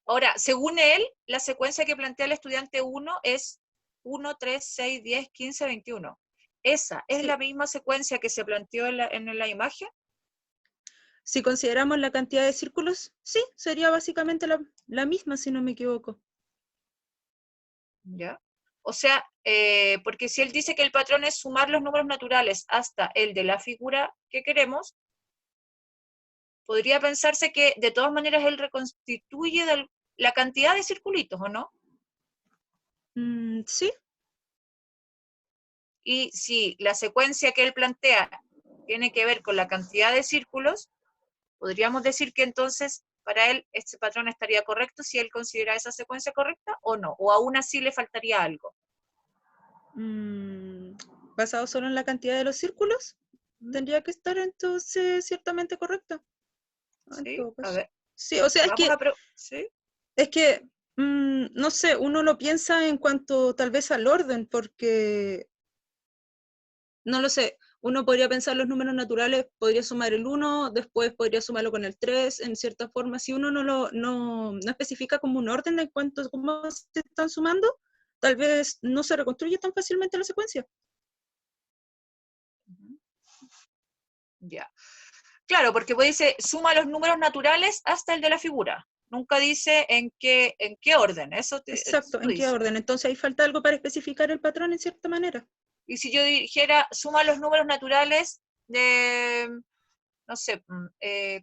Ahora, según él, la secuencia que plantea el estudiante 1 es 1, 3, 6, 10, 15, 21. ¿Esa es la misma secuencia que se planteó en la imagen? Si consideramos la cantidad de círculos, sí, sería básicamente la misma, si no me equivoco. ¿Ya? O sea, porque si él dice que el patrón es sumar los números naturales hasta el de la figura que queremos, podría pensarse que de todas maneras él reconstituye la cantidad de circulitos, ¿o no? Sí. Y si la secuencia que él plantea tiene que ver con la cantidad de círculos, podríamos decir que entonces para él este patrón estaría correcto si él considera esa secuencia correcta o no, o aún así le faltaría algo. Basado solo en la cantidad de los círculos, tendría que estar entonces ciertamente correcto. Sí, a ver. Sí, o sea, ¿Sí? es que no sé, uno lo piensa en cuanto tal vez al orden, porque no lo sé, uno podría pensar los números naturales, podría sumar el 1, después podría sumarlo con el 3, en cierta forma. Si uno no especifica como un orden en cuanto a cómo se están sumando, tal vez no se reconstruye tan fácilmente la secuencia. Ya. Claro, porque pues dice, suma los números naturales hasta el de la figura. Nunca dice en qué orden. Exacto, en qué orden. Entonces ahí falta algo para especificar el patrón en cierta manera. Y si yo dijera, suma los números naturales de, no sé,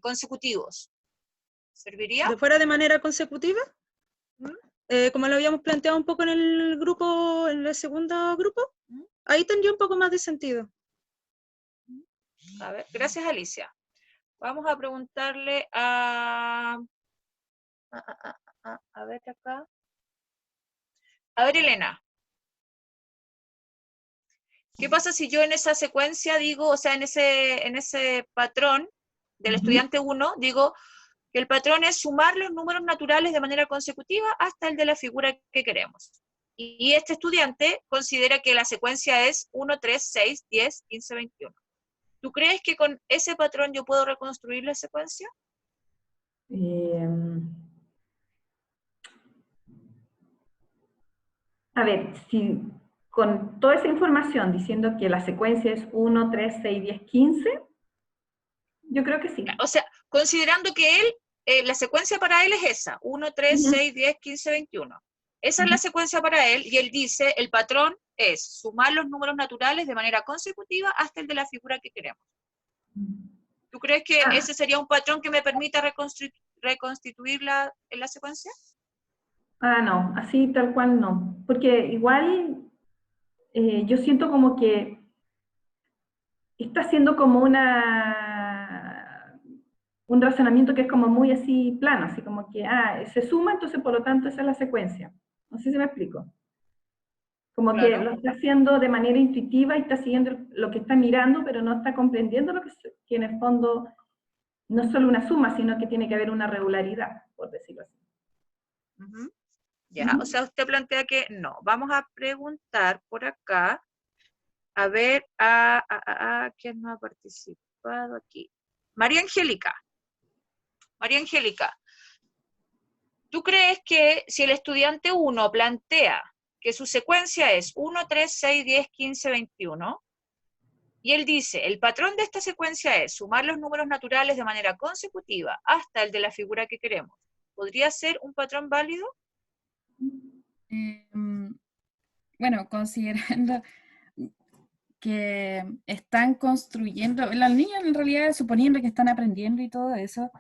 consecutivos, ¿serviría? ¿De fuera de manera consecutiva? Como lo habíamos planteado un poco en el grupo, en el segundo grupo, ahí tendría un poco más de sentido. A ver, gracias Alicia. Vamos a preguntarle a ver acá. A ver, Elena. ¿Qué pasa si yo en esa secuencia digo, o sea, en ese patrón del estudiante 1, digo que el patrón es sumar los números naturales de manera consecutiva hasta el de la figura que queremos? Y este estudiante considera que la secuencia es 1, 3, 6, 10, 15, 21. ¿Tú crees que con ese patrón yo puedo reconstruir la secuencia? A ver, si con toda esa información diciendo que la secuencia es 1, 3, 6, 10, 15, yo creo que sí. O sea, considerando que él, la secuencia para él es esa, 1, 3, 6, 10, 15, 21. Esa es la secuencia para él, y él dice, el patrón es sumar los números naturales de manera consecutiva hasta el de la figura que queremos. ¿Tú crees que ese sería un patrón que me permita reconstituir la secuencia? No, así tal cual no. Porque igual yo siento como que está haciendo como un razonamiento que es como muy así plano, así como que, se suma, entonces por lo tanto esa es la secuencia. No sé si me explico. Como claro, que lo está haciendo de manera intuitiva y está siguiendo lo que está mirando, pero no está comprendiendo lo que en el fondo no es solo una suma, sino que tiene que haber una regularidad, por decirlo así. Ya, o sea, usted plantea que no. Vamos a preguntar por acá, a ver, ¿quién no ha participado aquí? María Angélica. María Angélica, ¿tú crees que si el estudiante 1 plantea que su secuencia es 1, 3, 6, 10, 15, 21, y él dice, el patrón de esta secuencia es sumar los números naturales de manera consecutiva hasta el de la figura que queremos, ¿podría ser un patrón válido? Bueno, considerando que están construyendo, los niños en realidad suponiendo que están aprendiendo y todo eso,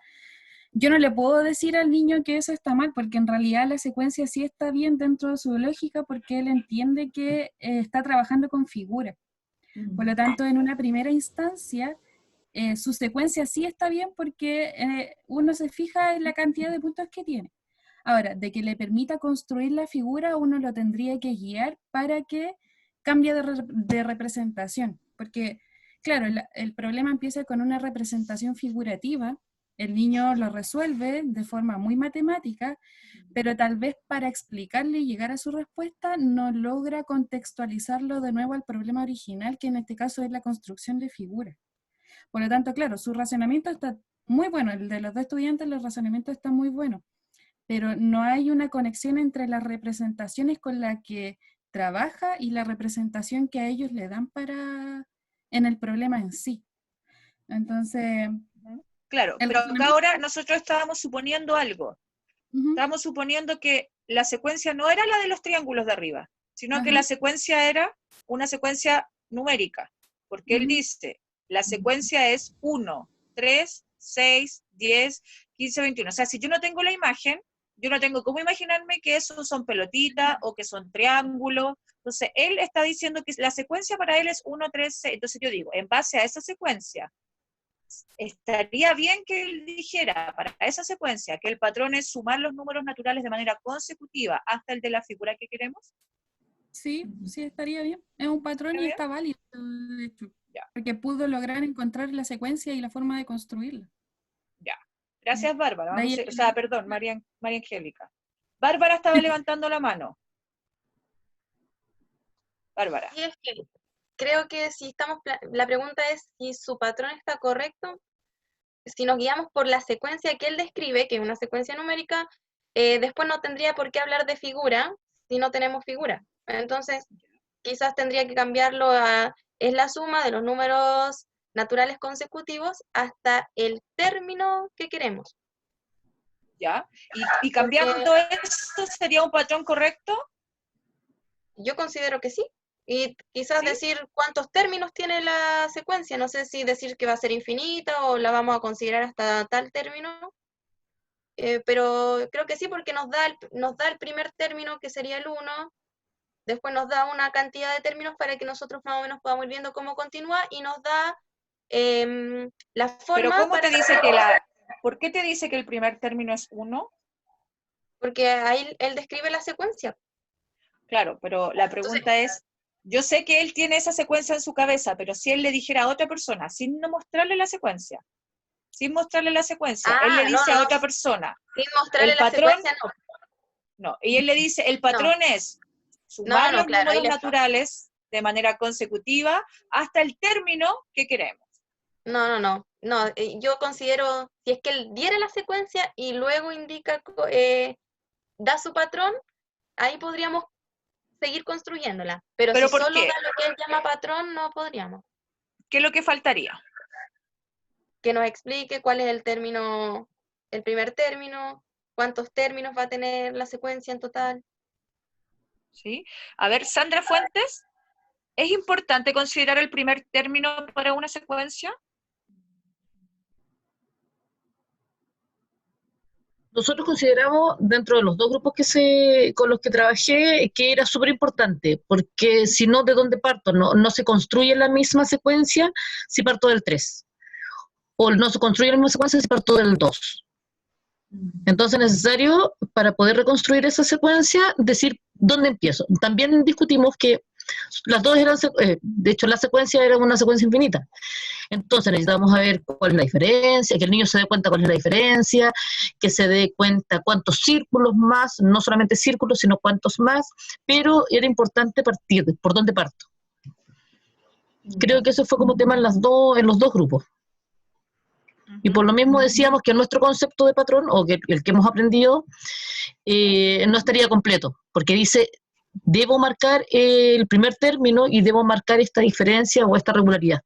yo no le puedo decir al niño que eso está mal, porque en realidad la secuencia sí está bien dentro de su lógica, porque él entiende que está trabajando con figuras. Por lo tanto, en una primera instancia, su secuencia sí está bien porque uno se fija en la cantidad de puntos que tiene. Ahora, de que le permita construir la figura, uno lo tendría que guiar para que cambie de representación. Porque, claro, el problema empieza con una representación figurativa. El niño lo resuelve de forma muy matemática, pero tal vez para explicarle y llegar a su respuesta no logra contextualizarlo de nuevo al problema original, que en este caso es la construcción de figuras. Por lo tanto, claro, su razonamiento está muy bueno, el de los dos estudiantes, los razonamientos están muy buenos, pero no hay una conexión entre las representaciones con la que trabaja y la representación que a ellos le dan en el problema en sí. Entonces... Claro, pero acá ahora nosotros estábamos suponiendo algo. Estábamos suponiendo que la secuencia no era la de los triángulos de arriba, sino que la secuencia era una secuencia numérica, porque él dice, la secuencia es 1, 3, 6, 10, 15, 21. O sea, si yo no tengo la imagen, yo no tengo cómo imaginarme que esos son pelotitas o que son triángulos. Entonces, él está diciendo que la secuencia para él es 1, 3, 6. Entonces yo digo, en base a esa secuencia, estaría bien que él dijera para esa secuencia que el patrón es sumar los números naturales de manera consecutiva hasta el de la figura que queremos. Sí, sí, estaría bien. Es un patrón y está válido, de hecho. Ya. Porque pudo lograr encontrar la secuencia y la forma de construirla. Ya. Gracias, Bárbara. De ahí O sea, perdón, María Angélica. Bárbara estaba levantando la mano. Bárbara. Sí, es que creo que si estamos, la pregunta es si su patrón está correcto, si nos guiamos por la secuencia que él describe, que es una secuencia numérica, después no tendría por qué hablar de figura si no tenemos figura. Entonces, quizás tendría que cambiarlo a, es la suma de los números naturales consecutivos hasta el término que queremos. ¿Ya? ¿Y cambiando esto sería un patrón correcto? Yo considero que sí. Y quizás decir cuántos términos tiene la secuencia. No sé si decir que va a ser infinita o la vamos a considerar hasta tal término. Pero creo que sí, porque nos da el primer término, que sería el 1. Después nos da una cantidad de términos para que nosotros más o menos podamos ir viendo cómo continúa, y nos da la forma. Pero ¿cómo para te dice ¿por qué te dice que el primer término es 1? Porque ahí él describe la secuencia. Claro, pero la pregunta es, yo sé que él tiene esa secuencia en su cabeza, pero si él le dijera a otra persona, sin mostrarle la secuencia, él le dice a otra persona, sin mostrarle el la patrón, secuencia, no, y él le dice, el patrón es sumar los claro, números naturales de manera consecutiva hasta el término que queremos. No, yo considero, si es que él diera la secuencia y luego indica, da su patrón, ahí podríamos seguir construyéndola. Pero si ¿por solo qué? da lo que él llama patrón, no podríamos. ¿Qué es lo que faltaría? Que nos explique cuál es el término, el primer término, cuántos términos va a tener la secuencia en total. ¿Sí? A ver, Sandra Fuentes, ¿es importante considerar el primer término para una secuencia? Nosotros consideramos, dentro de los dos grupos con los que trabajé, que era súper importante, porque si no, ¿de dónde parto? No se construye la misma secuencia si parto del 3, o no se construye la misma secuencia si parto del 2. Entonces es necesario, para poder reconstruir esa secuencia, decir dónde empiezo. También discutimos que las dos eran, de hecho la secuencia era una secuencia infinita. Entonces necesitamos saber cuál es la diferencia, que el niño se dé cuenta cuál es la diferencia, que se dé cuenta cuántos círculos más, no solamente círculos, sino cuántos más, pero era importante partir, por dónde parto. Creo que eso fue como tema en los dos grupos. Y por lo mismo decíamos que nuestro concepto de patrón, o que el que hemos aprendido, no estaría completo, porque dice, debo marcar el primer término y debo marcar esta diferencia o esta regularidad.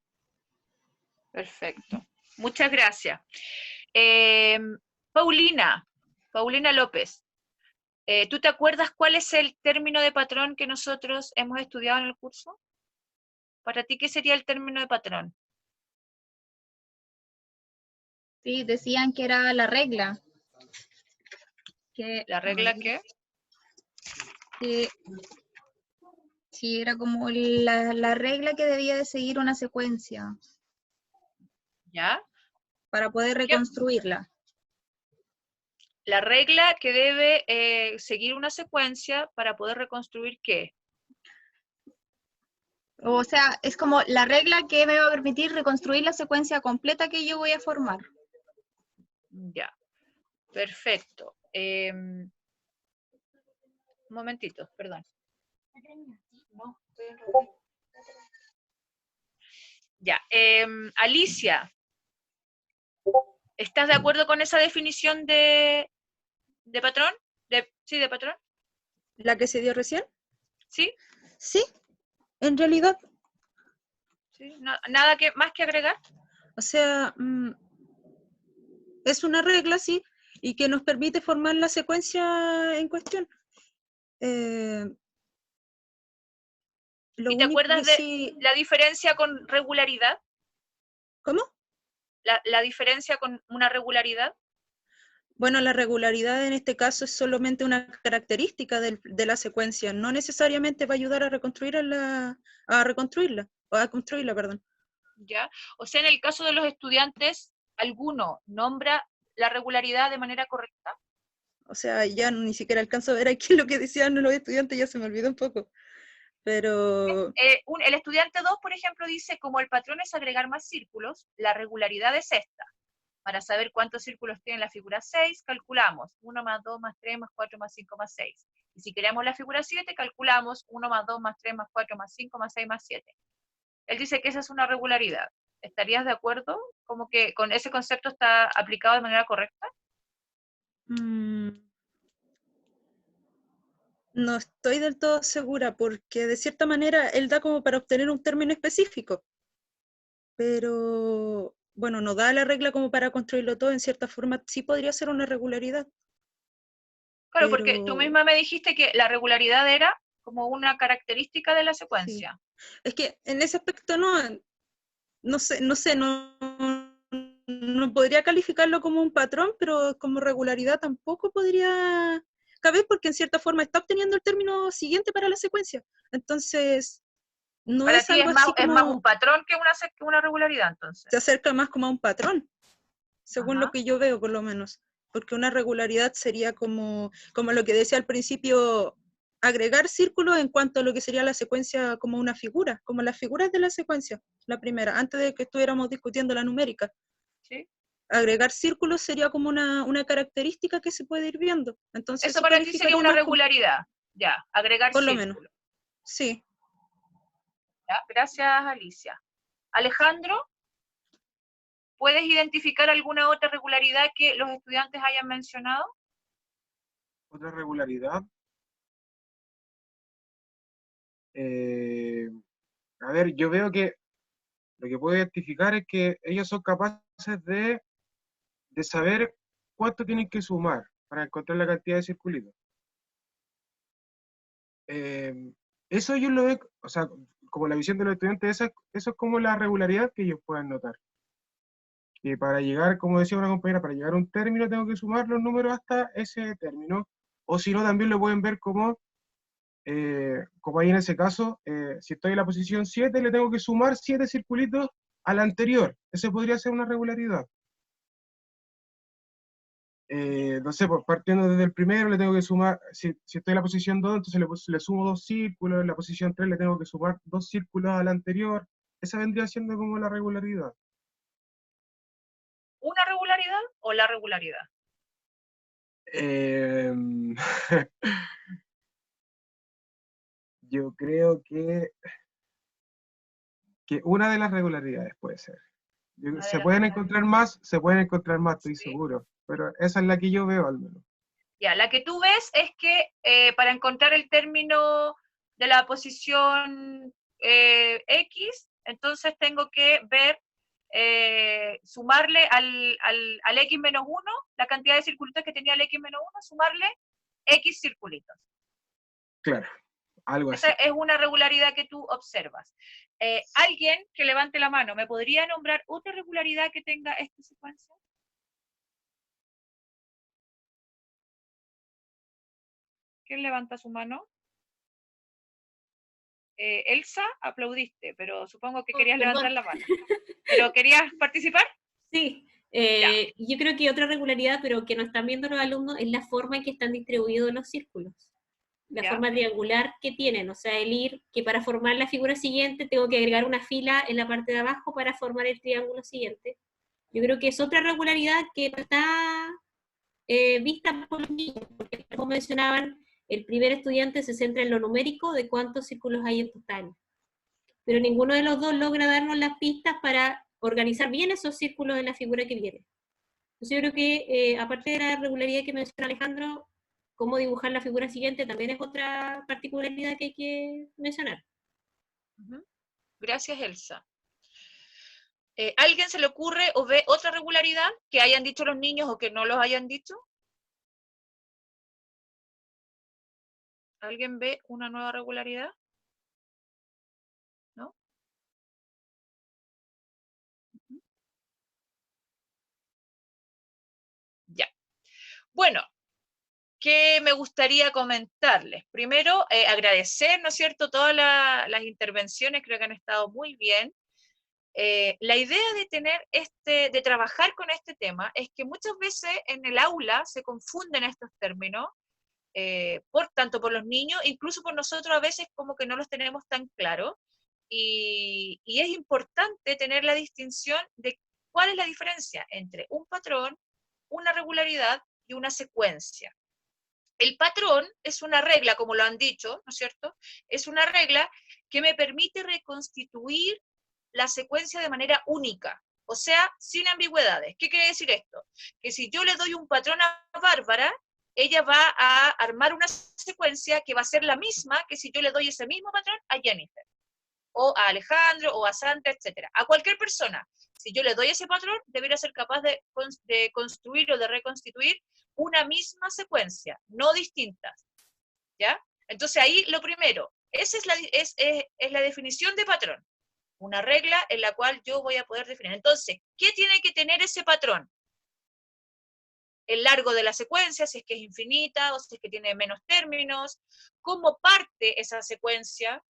Perfecto. Muchas gracias. Paulina López, ¿tú te acuerdas cuál es el término de patrón que nosotros hemos estudiado en el curso? Para ti, ¿qué sería el término de patrón? Sí, decían que era la regla. ¿La regla qué? Sí, era como la regla que debía de seguir una secuencia. ¿Ya? Para poder reconstruirla. La regla que debe seguir una secuencia para poder reconstruir ¿qué? O sea, es como la regla que me va a permitir reconstruir la secuencia completa que yo voy a formar. Ya, perfecto. Un momentito, perdón. Ya, Alicia, ¿estás de acuerdo con esa definición de patrón? Sí, de patrón. ¿La que se dio recién? Sí. Sí, en realidad. Sí, nada más que agregar. O sea, es una regla, sí, y que nos permite formar la secuencia en cuestión. Lo ¿Y te único acuerdas que de sí... la diferencia con regularidad? ¿Cómo? La diferencia con una regularidad. Bueno, la regularidad en este caso es solamente una característica de la secuencia, no necesariamente va a ayudar a reconstruirla, o a construirla, perdón. ¿Ya? O sea, en el caso de los estudiantes, ¿alguno nombra la regularidad de manera correcta? O sea, ya ni siquiera alcanzo a ver aquí lo que decían los estudiantes, ya se me olvidó un poco. Pero El estudiante 2, por ejemplo, dice, como el patrón es agregar más círculos, la regularidad es esta. Para saber cuántos círculos tiene la figura 6, calculamos 1 más 2 más 3 más 4 más 5 más 6. Y si queremos la figura 7, calculamos 1 más 2 más 3 más 4 más 5 más 6 más 7. Él dice que esa es una regularidad. ¿Estarías de acuerdo? ¿Como que con ese concepto está aplicado de manera correcta? no estoy del todo segura, porque de cierta manera él da como para obtener un término específico. Pero, bueno, no da la regla como para construirlo todo, en cierta forma sí podría ser una regularidad. Claro, porque tú Pero misma me dijiste que la regularidad era como una característica de la sí. secuencia. Es que en ese aspecto no podría calificarlo como un patrón, pero como regularidad tampoco podría caber, porque en cierta forma está obteniendo el término siguiente para la secuencia. Entonces, no Para es ti algo así es más un como, patrón que una regularidad, entonces. se acerca más como a un patrón, según Ajá. lo que yo veo por lo menos. Porque una regularidad sería como lo que decía al principio, agregar círculos en cuanto a lo que sería la secuencia como una figura, como las figuras de la secuencia, la primera, antes de que estuviéramos discutiendo la numérica. ¿Sí? Agregar círculos sería como una característica que se puede ir viendo. Entonces Eso eso para ti sería calificaría una más como, regularidad. Ya, agregar por lo menos, círculos. sí. Ya, gracias, Alicia. Alejandro, ¿puedes identificar alguna otra regularidad que los estudiantes hayan mencionado? Otra regularidad. A ver, yo veo que lo que puedo identificar es que ellos son capaces de saber cuánto tienen que sumar para encontrar la cantidad de circulitos. Eso yo lo veo, o sea, como la visión de los estudiantes, eso es como la regularidad que ellos pueden notar. Que para llegar, como decía una compañera, para llegar a un término tengo que sumar los números hasta ese término, o si no, también lo pueden ver como ahí en ese caso, si estoy en la posición 7, le tengo que sumar 7 circulitos al anterior. Ese podría ser una regularidad. No sé, pues partiendo desde el primero, le tengo que sumar, si estoy en la posición 2, entonces le sumo 2 círculos, en la posición 3 le tengo que sumar 2 círculos al anterior. Esa vendría siendo como la regularidad. ¿Una regularidad o la regularidad? Yo creo que una de las regularidades puede ser. Se pueden encontrar más, estoy seguro, pero esa es la que yo veo al menos. Ya, la que tú ves es que para encontrar el término de la posición X, entonces tengo que ver, sumarle al X menos 1, la cantidad de circulitos que tenía el X menos 1, sumarle X circulitos. Claro, algo así. Esa es una regularidad que tú observas. Alguien que levante la mano, ¿me podría nombrar otra regularidad que tenga esta secuencia? ¿Quién levanta su mano? Elsa, aplaudiste, pero supongo que querías levantar la mano. ¿Pero querías participar? Sí, yo creo que otra regularidad, pero que no están viendo los alumnos, es la forma en que están distribuidos los círculos. La ¿Ya? forma triangular que tienen, o sea, el ir, que para formar la figura siguiente tengo que agregar una fila en la parte de abajo para formar el triángulo siguiente. Yo creo que es otra regularidad que no está vista por los niños, porque como mencionaban, el primer estudiante se centra en lo numérico de cuántos círculos hay en total. Pero ninguno de los dos logra darnos las pistas para organizar bien esos círculos en la figura que viene. Entonces yo creo que, aparte de la regularidad que menciona Alejandro, cómo dibujar la figura siguiente también es otra particularidad que hay que mencionar. Gracias, Elsa. ¿Alguien se le ocurre o ve otra regularidad que hayan dicho los niños o que no los hayan dicho? ¿Alguien ve una nueva regularidad? Bueno, ¿qué me gustaría comentarles? Primero, agradecer, ¿no es cierto?, todas las intervenciones, creo que han estado muy bien. La idea de de trabajar con este tema es que muchas veces en el aula se confunden estos términos, tanto por los niños, incluso por nosotros a veces como que no los tenemos tan claros, y es importante tener la distinción de cuál es la diferencia entre un patrón, una regularidad y una secuencia. El patrón es una regla, como lo han dicho, ¿no es cierto? Es una regla que me permite reconstituir la secuencia de manera única, o sea, sin ambigüedades. ¿Qué quiere decir esto? Que si yo le doy un patrón a Bárbara, ella va a armar una secuencia que va a ser la misma que si yo le doy ese mismo patrón a Jennifer, o a Alejandro, o a Sandra, etc. A cualquier persona. Si yo le doy ese patrón, debería ser capaz de construir o de reconstituir una misma secuencia, no distintas, ¿ya? Entonces ahí lo primero, esa es la definición de patrón, una regla en la cual yo voy a poder definir. Entonces, ¿qué tiene que tener ese patrón? El largo de la secuencia, si es que es infinita, o si es que tiene menos términos, cómo parte esa secuencia,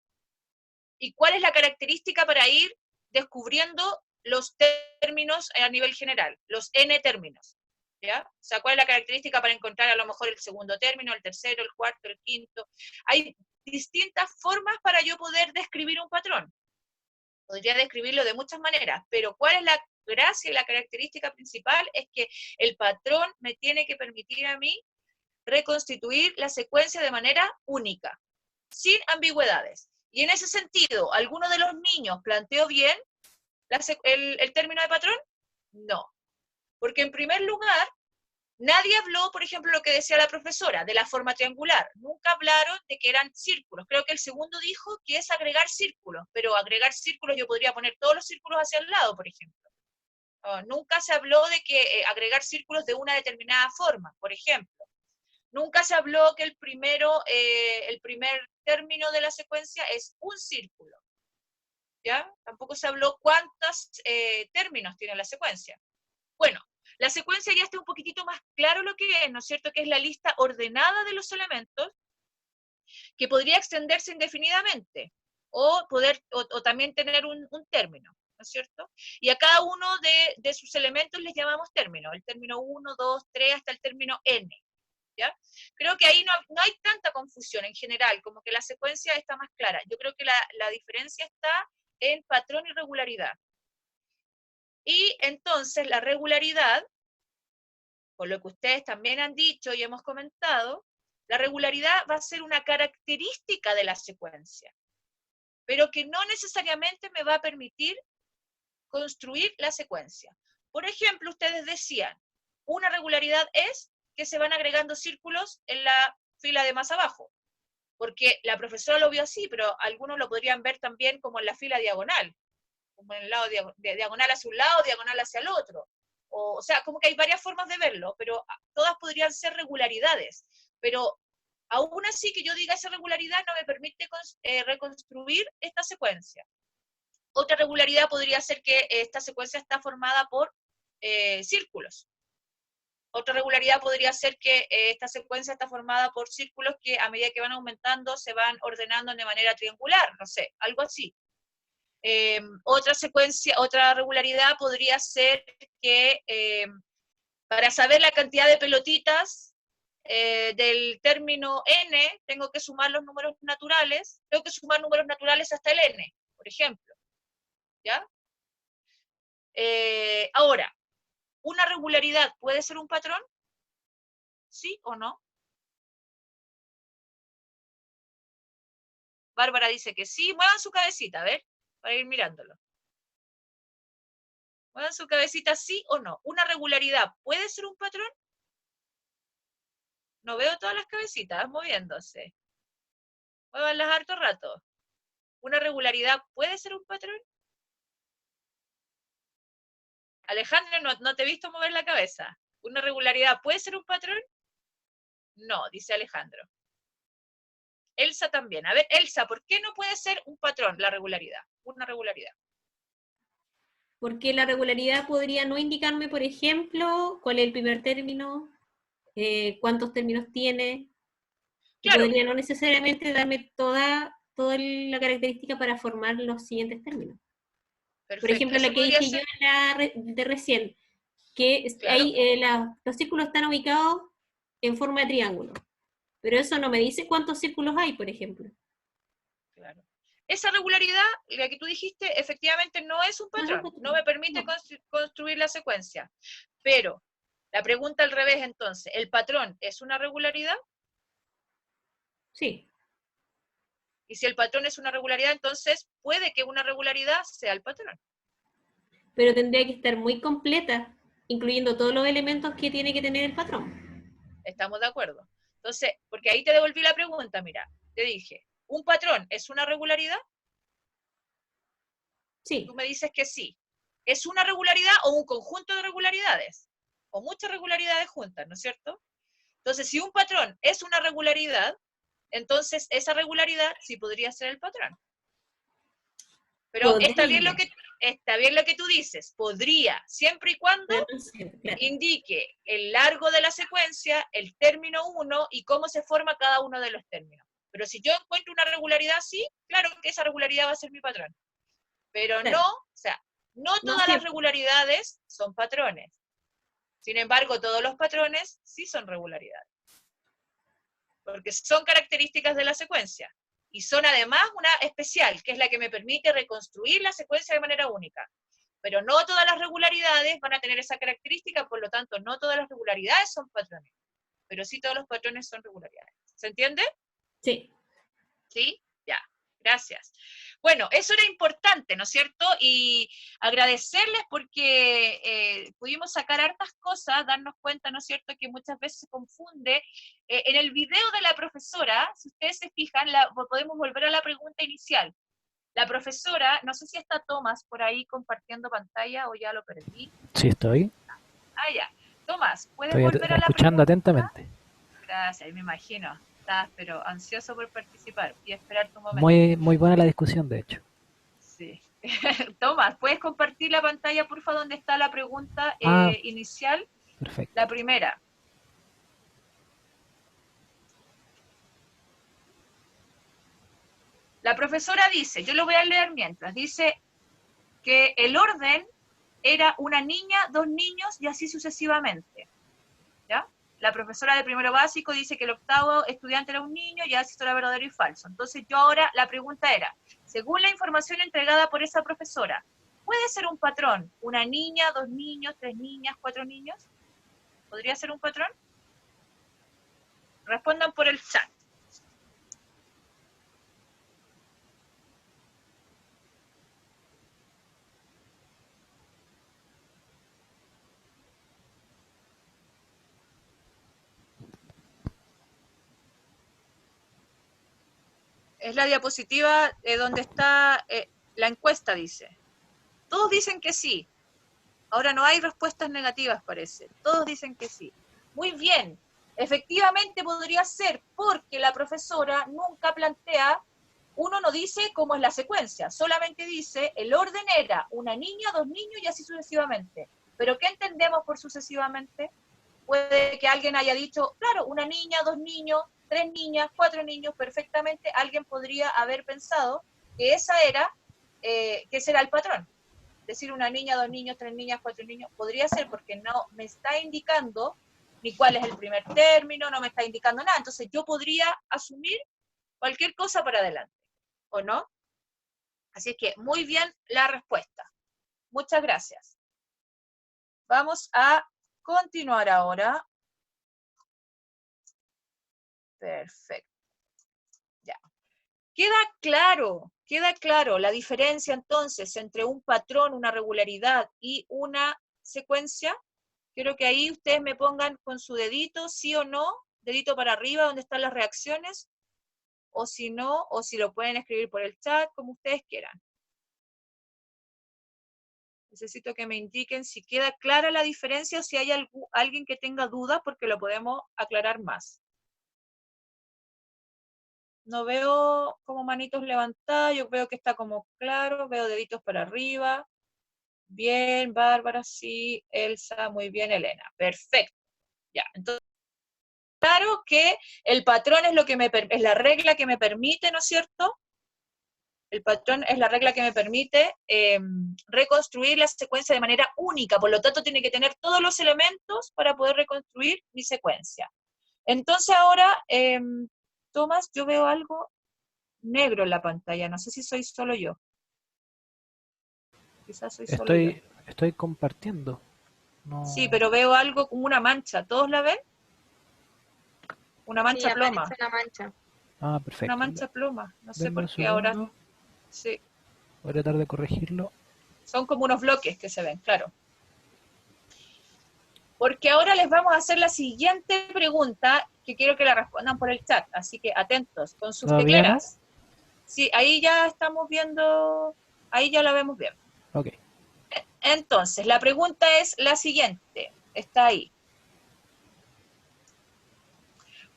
y cuál es la característica para ir descubriendo los términos a nivel general, los n términos, ¿ya? O sea, cuál es la característica para encontrar a lo mejor el segundo término, el tercero, el cuarto, el quinto. Hay distintas formas para yo poder describir un patrón. Podría describirlo de muchas maneras, pero cuál es la gracia y la característica principal es que el patrón me tiene que permitir a mí reconstituir la secuencia de manera única, sin ambigüedades. Y en ese sentido, ¿alguno de los niños planteó bien el término de patrón? No. Porque en primer lugar, nadie habló, por ejemplo, lo que decía la profesora, de la forma triangular. Nunca hablaron de que eran círculos. Creo que el segundo dijo que es agregar círculos, pero agregar círculos yo podría poner todos los círculos hacia el lado, por ejemplo. Nunca se habló de que agregar círculos de una determinada forma, por ejemplo. Nunca se habló que el primer término de la secuencia es un círculo, ¿ya? Tampoco se habló cuántos términos tiene la secuencia. Bueno, la secuencia ya está un poquitito más claro lo que es, ¿no es cierto? Que es la lista ordenada de los elementos que podría extenderse indefinidamente o también tener un término, ¿no es cierto? Y a cada uno de sus elementos les llamamos término, el término 1, 2, 3, hasta el término n. ¿Ya? Creo que ahí no hay tanta confusión en general, como que la secuencia está más clara. Yo creo que la diferencia está en patrón y regularidad. Y entonces la regularidad, por lo que ustedes también han dicho y hemos comentado, la regularidad va a ser una característica de la secuencia, pero que no necesariamente me va a permitir construir la secuencia. Por ejemplo, ustedes decían, una regularidad es que se van agregando círculos en la fila de más abajo, porque la profesora lo vio así, pero algunos lo podrían ver también como en la fila diagonal, como en el lado diagonal hacia un lado, diagonal hacia el otro. O sea, como que hay varias formas de verlo, pero todas podrían ser regularidades. Pero aún así que yo diga esa regularidad no me permite reconstruir esta secuencia. Otra regularidad podría ser que esta secuencia está formada por círculos. Otra regularidad podría ser que esta secuencia está formada por círculos que a medida que van aumentando se van ordenando de manera triangular, no sé, algo así. Otra regularidad podría ser que para saber la cantidad de pelotitas del término n, tengo que sumar los números naturales, tengo que sumar números naturales hasta el n, por ejemplo. ¿Ya? Ahora, ¿una regularidad puede ser un patrón? ¿Sí o no? Bárbara dice que sí. Muevan su cabecita, a ver, para ir mirándolo. Muevan su cabecita, sí o no. ¿Una regularidad puede ser un patrón? No veo todas las cabecitas moviéndose. Muévanlas harto rato. ¿Una regularidad puede ser un patrón? Alejandro, no te he visto mover la cabeza. ¿Una regularidad puede ser un patrón? No, dice Alejandro. Elsa también. A ver, Elsa, ¿por qué no puede ser un patrón la regularidad? Una regularidad. Porque la regularidad podría no indicarme, por ejemplo, cuál es el primer término, cuántos términos tiene, y Claro. podría no necesariamente darme toda la característica para formar los siguientes términos. Por Perfecto. ejemplo, Eso lo que podría dije yo ser, de recién, que claro, los círculos están ubicados en forma de triángulo, pero eso no me dice cuántos círculos hay, por ejemplo. claro. Esa regularidad, la que tú dijiste, efectivamente no es un patrón, no me permite construir la secuencia. Pero, la pregunta al revés entonces, ¿el patrón es una regularidad? Sí. Y si el patrón es una regularidad, entonces puede que una regularidad sea el patrón. Pero tendría que estar muy completa, incluyendo todos los elementos que tiene que tener el patrón. ¿Estamos de acuerdo? Entonces, porque ahí te devolví la pregunta, mira, te dije, ¿un patrón es una regularidad? Sí. Tú me dices que sí. ¿Es una regularidad o un conjunto de regularidades? O muchas regularidades juntas, ¿no es cierto? Entonces, si un patrón es una regularidad, entonces esa regularidad sí podría ser el patrón. Pero está bien lo que tú dices, podría, siempre y cuando indique el largo de la secuencia, el término 1 y cómo se forma cada uno de los términos. Pero si yo encuentro una regularidad así, claro que esa regularidad va a ser mi patrón. Pero Claro. no, o sea, no todas las regularidades son patrones. Sin embargo, todos los patrones sí son regularidades. Porque son características de la secuencia. Y son además una especial, que es la que me permite reconstruir la secuencia de manera única. Pero no todas las regularidades van a tener esa característica, por lo tanto, no todas las regularidades son patrones. Pero sí todos los patrones son regularidades. ¿Se entiende? Sí. ¿Sí? Ya. Gracias. Bueno, eso era importante, ¿no es cierto? Y agradecerles porque pudimos sacar hartas cosas, darnos cuenta, ¿no es cierto?, que muchas veces se confunde. En el video de la profesora, si ustedes se fijan, podemos volver a la pregunta inicial. La profesora, no sé si está Tomás por ahí compartiendo pantalla o ya lo perdí. Sí, estoy. Ah, ya. Tomás, ¿puedes Estoy volver a la escuchando pregunta? atentamente. Gracias, me imagino. Estás, pero ansioso por participar y esperar tu momento. Muy buena la discusión, de hecho. Sí. Tomás, ¿puedes compartir la pantalla, por favor, donde está la pregunta inicial? Perfecto. La primera. La profesora dice, yo lo voy a leer mientras, dice que el orden era una niña, 2 niños y así sucesivamente. ¿Ya? La profesora de primero básico dice que el octavo estudiante era un niño y así era verdadero y falso. Entonces yo ahora, la pregunta era, según la información entregada por esa profesora, ¿puede ser un patrón una niña, 2 niños, 3 niñas, 4 niños? ¿Podría ser un patrón? Respondan por el chat. Es la diapositiva donde está la encuesta, dice. Todos dicen que sí. Ahora no hay respuestas negativas, parece. Todos dicen que sí. Muy bien. Efectivamente podría ser porque la profesora nunca plantea, uno no dice cómo es la secuencia, solamente dice el orden era una niña, 2 niños y así sucesivamente. ¿Pero qué entendemos por sucesivamente? Puede que alguien haya dicho, claro, una niña, 2 niños, 3 niñas, 4 niños, perfectamente alguien podría haber pensado que esa era, que ese era el patrón. Decir una niña, 2 niños, 3 niñas, 4 niños, podría ser porque no me está indicando ni cuál es el primer término, no me está indicando nada. Entonces yo podría asumir cualquier cosa para adelante, ¿o no? Así es que muy bien la respuesta. Muchas gracias. Vamos a continuar ahora. Perfecto. Ya. Queda claro la diferencia entonces entre un patrón, una regularidad y una secuencia. Quiero que ahí ustedes me pongan con su dedito, sí o no, dedito para arriba donde están las reacciones, o si no, o si lo pueden escribir por el chat, como ustedes quieran. Necesito que me indiquen si queda clara la diferencia o si hay alguien que tenga dudas, porque lo podemos aclarar más. No veo como manitos levantadas, yo veo que está como claro, veo deditos para arriba. Bien, Bárbara, sí, Elsa, muy bien, Elena. Perfecto. Ya, entonces claro que el patrón es, es la regla que me permite, ¿no es cierto? El patrón es la regla que me permite reconstruir la secuencia de manera única, por lo tanto tiene que tener todos los elementos para poder reconstruir mi secuencia. Entonces ahora, Tomás, yo veo algo negro en la pantalla, no sé si soy solo yo. Quizás soy solo yo. Estoy compartiendo. No... Sí, pero veo algo como una mancha, ¿todos la ven? Una mancha Sí, ploma. aparece una mancha. Ah, perfecto. Una mancha ploma, no sé Denme por un qué ahora. segundo. Sí. Voy a tratar de corregirlo. Son como unos bloques que se ven, claro. Porque ahora les vamos a hacer la siguiente pregunta, que quiero que la respondan por el chat, así que atentos, con sus ¿Todavía tecleras. Sí, ahí ya estamos viendo, ahí ya la vemos bien. Ok. Entonces, la pregunta es la siguiente, está ahí.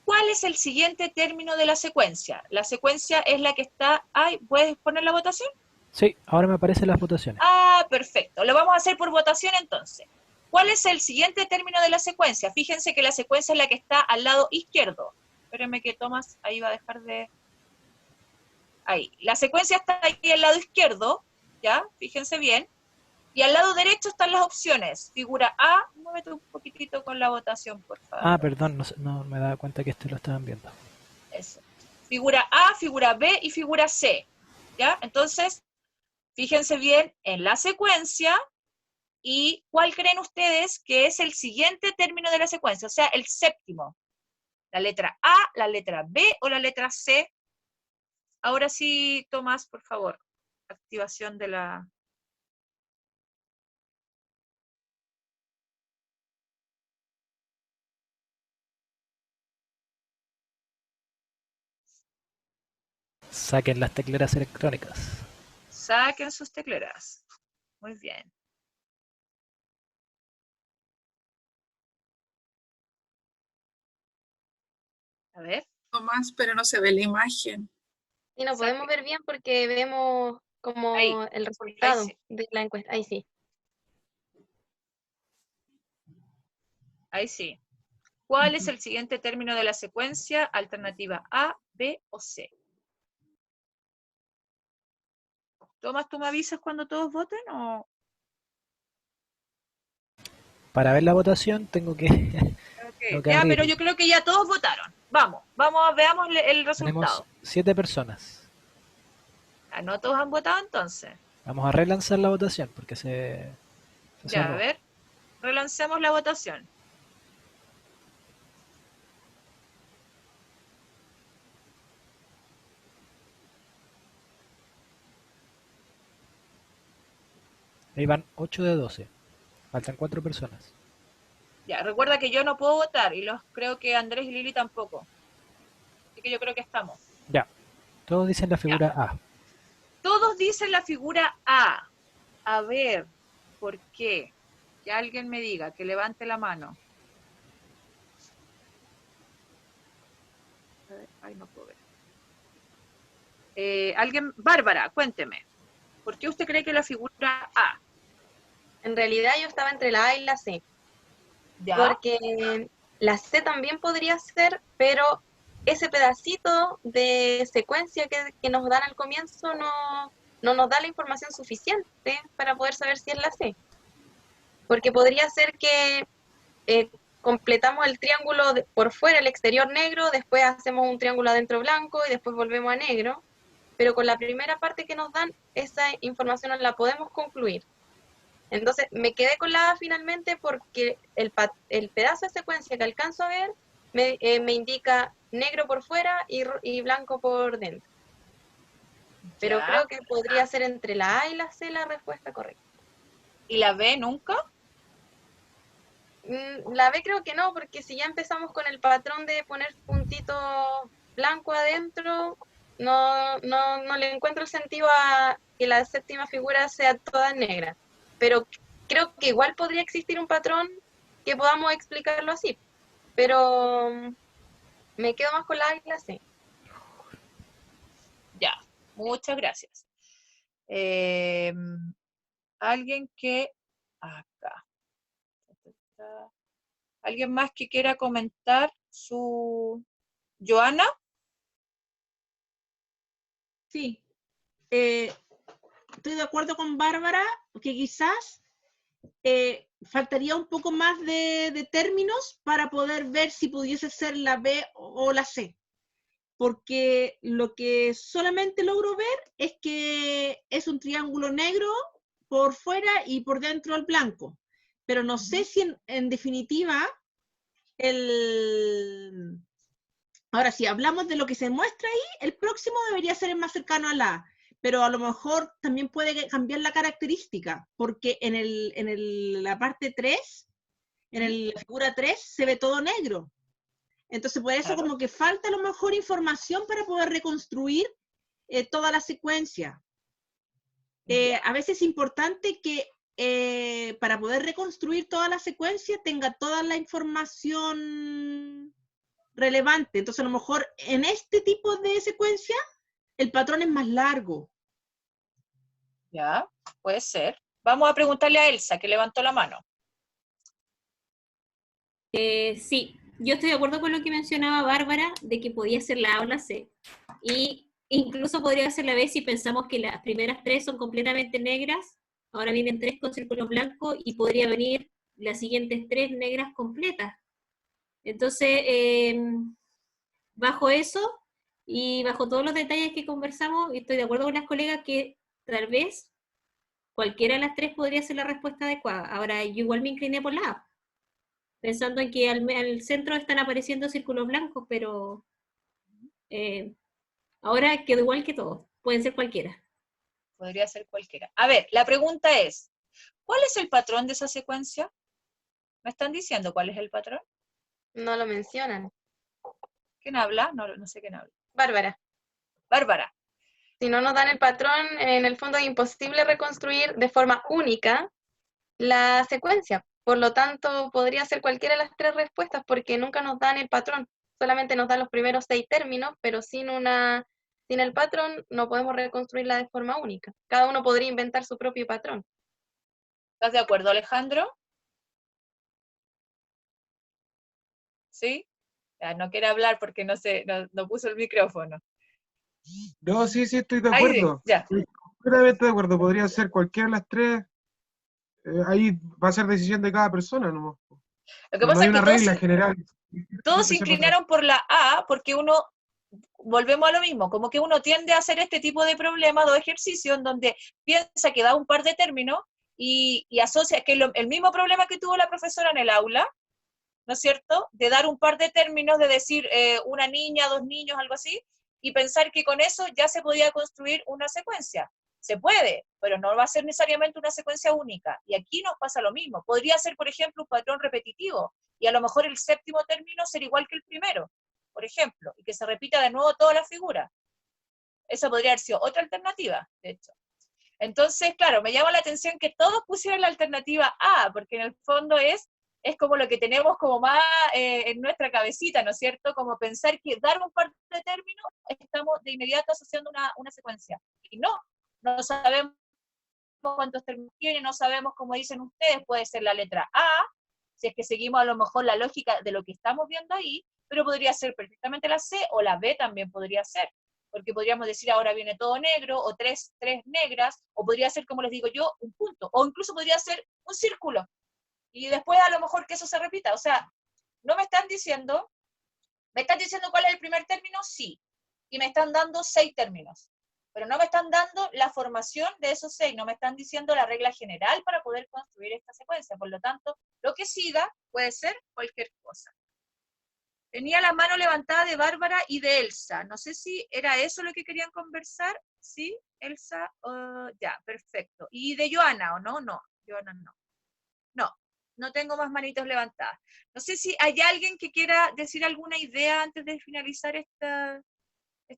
¿Cuál es el siguiente término de la secuencia? La secuencia es la que está ahí. ¿Puedes poner la votación? Sí, ahora me aparecen las votaciones. Ah, perfecto. Lo vamos a hacer por votación entonces. ¿Cuál es el siguiente término de la secuencia? Fíjense que la secuencia es la que está al lado izquierdo. Espérenme que Tomás ahí va a dejar de... Ahí. La secuencia está ahí al lado izquierdo, ¿ya? Fíjense bien. Y al lado derecho están las opciones. Figura A, muévete un poquitito con la votación, por favor. Ah, perdón, no me daba cuenta que lo estaban viendo. Eso. Figura A, figura B y figura C, ¿ya? Entonces, fíjense bien en la secuencia y cuál creen ustedes que es el siguiente término de la secuencia, o sea, el séptimo. ¿La letra A, la letra B o la letra C? Ahora sí, Tomás, por favor, activación de la... Saquen las tecleras electrónicas. Saquen sus tecleras. Muy bien. A ver. Tomás, pero no se ve la imagen. Y no podemos ver bien porque vemos como ahí, el resultado sí. de la encuesta. Ahí sí. Ahí sí. ¿Cuál es el siguiente término de la secuencia? Alternativa A, B o C. Tomás, ¿tú me avisas cuando todos voten o...? Para ver la votación tengo que... Okay. Ya, pero yo creo que ya todos votaron. Vamos, veamos el resultado. Tenemos 7 personas. ¿No todos han votado entonces? Vamos a relanzar la votación porque se ya, cerró. A ver, relancemos la votación. Ahí van 8 de 12. Faltan 4 personas. Ya, recuerda que yo no puedo votar y creo que Andrés y Lili tampoco. Así que yo creo que estamos. Ya, todos dicen la figura A. Todos dicen la figura A. A ver, ¿por qué? Que alguien me diga, que levante la mano. A ver, ay, no puedo ver. Bárbara, cuénteme. ¿Por qué usted cree que la figura A? En realidad yo estaba entre la A y la C. ¿Ya? Porque la C también podría ser, pero ese pedacito de secuencia que nos dan al comienzo no nos da la información suficiente para poder saber si es la C. Porque podría ser que completamos el triángulo por fuera, el exterior negro, después hacemos un triángulo adentro blanco y después volvemos a negro. Pero con la primera parte que nos dan, esa información no la podemos concluir. Entonces me quedé con la A finalmente porque el pedazo de secuencia que alcanzo a ver me indica negro por fuera y blanco por dentro. Pero ya. Creo que podría ser entre la A y la C la respuesta correcta. ¿Y la B nunca? La B creo que no, porque si ya empezamos con el patrón de poner puntito blanco adentro, no le encuentro el sentido a que la séptima figura sea toda negra. Pero creo que igual podría existir un patrón que podamos explicarlo así. Pero me quedo más con la A y la C. Ya, muchas gracias. Alguien que... Acá. ¿Alguien más que quiera comentar Joana. Sí. Estoy de acuerdo con Bárbara, que quizás faltaría un poco más de términos para poder ver si pudiese ser la B o la C. Porque lo que solamente logro ver es que es un triángulo negro por fuera y por dentro el blanco. Pero no sé si en definitiva, ahora si hablamos de lo que se muestra ahí, el próximo debería ser el más cercano a la A. Pero a lo mejor también puede cambiar la característica, porque en la parte 3, la figura 3, se ve todo negro. Entonces, por eso como que falta a lo mejor información para poder reconstruir toda la secuencia. A veces es importante que para poder reconstruir toda la secuencia tenga toda la información relevante. Entonces, a lo mejor en este tipo de secuencia, el patrón es más largo. Ya, puede ser. Vamos a preguntarle a Elsa, que levantó la mano. Sí, yo estoy de acuerdo con lo que mencionaba Bárbara, de que podía ser la A o la C. Y incluso podría ser la B si pensamos que las primeras 3 son completamente negras, ahora vienen 3 con círculos blancos, y podría venir las siguientes 3 negras completas. Entonces, bajo eso, y bajo todos los detalles que conversamos, estoy de acuerdo con las colegas que tal vez cualquiera de las 3 podría ser la respuesta adecuada. Ahora, yo igual me incliné por la A, pensando en que al centro están apareciendo círculos blancos, pero ahora quedó igual que todo, pueden ser cualquiera. Podría ser cualquiera. A ver, la pregunta es, ¿cuál es el patrón de esa secuencia? ¿Me están diciendo cuál es el patrón? No lo mencionan. ¿Quién habla? No sé quién habla. Bárbara. Bárbara. Si no nos dan el patrón, en el fondo es imposible reconstruir de forma única la secuencia. Por lo tanto, podría ser cualquiera de las 3 respuestas porque nunca nos dan el patrón. Solamente nos dan los primeros 6 términos, pero sin el patrón no podemos reconstruirla de forma única. Cada uno podría inventar su propio patrón. ¿Estás de acuerdo, Alejandro? ¿Sí? Ya, no quiere hablar porque no puso el micrófono. No, sí, estoy de Ahí sí, acuerdo. ya. Estoy completamente de acuerdo. Podría ser cualquiera de las 3. Ahí va a ser decisión de cada persona, ¿no? Lo que No pasa hay es que una regla general. todos se inclinaron por la A porque volvemos a lo mismo, como que uno tiende a hacer este tipo de problemas o ejercicios en donde piensa que da un par de términos y asocia que el mismo problema que tuvo la profesora en el aula, ¿no es cierto? De dar un par de términos, de decir una niña, 2 niños, algo así, y pensar que con eso ya se podía construir una secuencia. Se puede, pero no va a ser necesariamente una secuencia única. Y aquí nos pasa lo mismo. Podría ser, por ejemplo, un patrón repetitivo, y a lo mejor el 7º término ser igual que el primero, por ejemplo, y que se repita de nuevo toda la figura. Esa podría haber sido otra alternativa, de hecho. Entonces, claro, me llama la atención que todos pusieran la alternativa A, porque en el fondo es como lo que tenemos como más en nuestra cabecita, ¿no es cierto? Como pensar que dar un par de términos, estamos de inmediato asociando una secuencia. Y no sabemos cuántos términos tiene, no sabemos, como dicen ustedes, puede ser la letra A, si es que seguimos a lo mejor la lógica de lo que estamos viendo ahí, pero podría ser perfectamente la C, o la B también podría ser, porque podríamos decir ahora viene todo negro, o tres negras, o podría ser, como les digo yo, un punto, o incluso podría ser un círculo, y después a lo mejor que eso se repita. O sea, no me están diciendo cuál es el primer término, sí, y me están dando 6 términos, pero no me están dando la formación de esos 6, no me están diciendo la regla general para poder construir esta secuencia. Por lo tanto, lo que siga puede ser cualquier cosa. Tenía la mano levantada de Bárbara y de Elsa. No sé si era eso lo que querían conversar. ¿Sí, Elsa? Ya, perfecto. ¿Y de Joana o no? No, Joana no. No tengo más manitos levantadas. No sé si hay alguien que quiera decir alguna idea antes de finalizar esta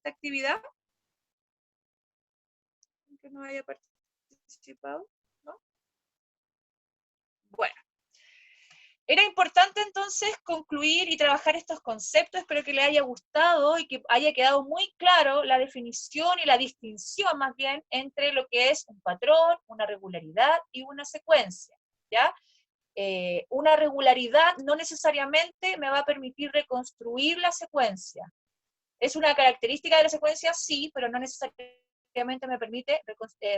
actividad. Que no haya participado, ¿no? Bueno. Era importante entonces concluir y trabajar estos conceptos. Espero que les haya gustado y que haya quedado muy claro la definición y la distinción más bien entre lo que es un patrón, una regularidad y una secuencia, ¿ya? una regularidad no necesariamente me va a permitir reconstruir la secuencia. ¿Es una característica de la secuencia? Sí, pero no necesariamente me permite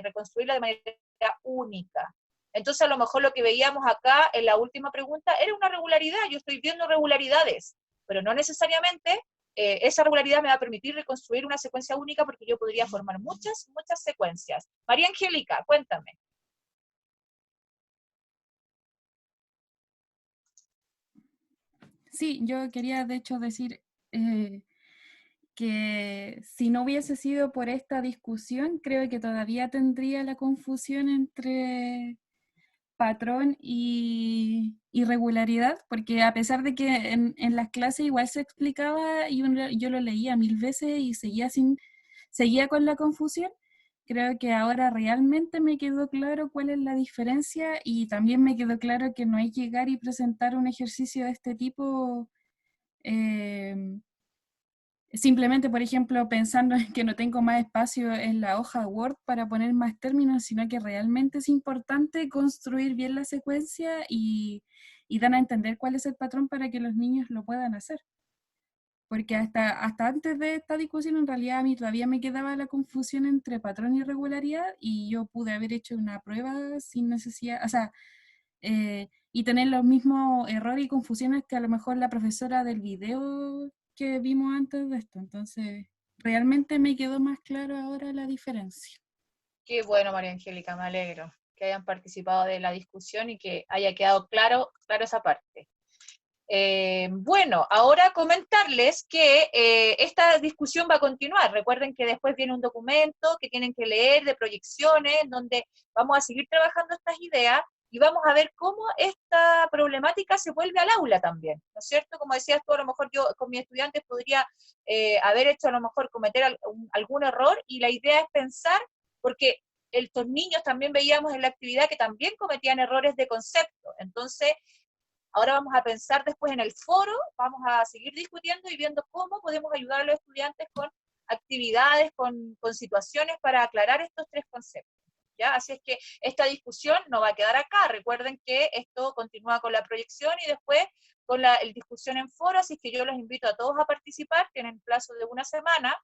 reconstruirla de manera única. Entonces, a lo mejor lo que veíamos acá en la última pregunta era una regularidad, yo estoy viendo regularidades, pero no necesariamente esa regularidad me va a permitir reconstruir una secuencia única, porque yo podría formar muchas secuencias. María Angélica, cuéntame. Sí, yo quería de hecho decir que si no hubiese sido por esta discusión, creo que todavía tendría la confusión entre patrón y irregularidad, porque a pesar de que en las clases igual se explicaba y yo lo leía 1000 veces y seguía con la confusión, creo que ahora realmente me quedó claro cuál es la diferencia, y también me quedó claro que no hay que llegar y presentar un ejercicio de este tipo simplemente, por ejemplo, pensando en que no tengo más espacio en la hoja Word para poner más términos, sino que realmente es importante construir bien la secuencia y dar a entender cuál es el patrón para que los niños lo puedan hacer. Porque hasta antes de esta discusión, en realidad a mí todavía me quedaba la confusión entre patrón y regularidad, y yo pude haber hecho una prueba sin necesidad, o sea, y tener los mismos errores y confusiones que a lo mejor la profesora del video que vimos antes de esto. Entonces, realmente me quedó más claro ahora la diferencia. Qué bueno, María Angélica, me alegro que hayan participado de la discusión y que haya quedado claro esa parte. Bueno, ahora comentarles que esta discusión va a continuar. Recuerden que después viene un documento que tienen que leer de proyecciones, donde vamos a seguir trabajando estas ideas y vamos a ver cómo esta problemática se vuelve al aula también, ¿no es cierto? Como decías tú, a lo mejor yo con mis estudiantes podría haber hecho, a lo mejor cometer algún error, y la idea es pensar, porque estos niños también veíamos en la actividad que también cometían errores de concepto. Entonces, ahora vamos a pensar después en el foro, vamos a seguir discutiendo y viendo cómo podemos ayudar a los estudiantes con actividades, con situaciones para aclarar estos tres conceptos, ¿ya? Así es que esta discusión no va a quedar acá. Recuerden que esto continúa con la proyección y después con la discusión en foro, así que yo los invito a todos a participar. Tienen plazo de 1 semana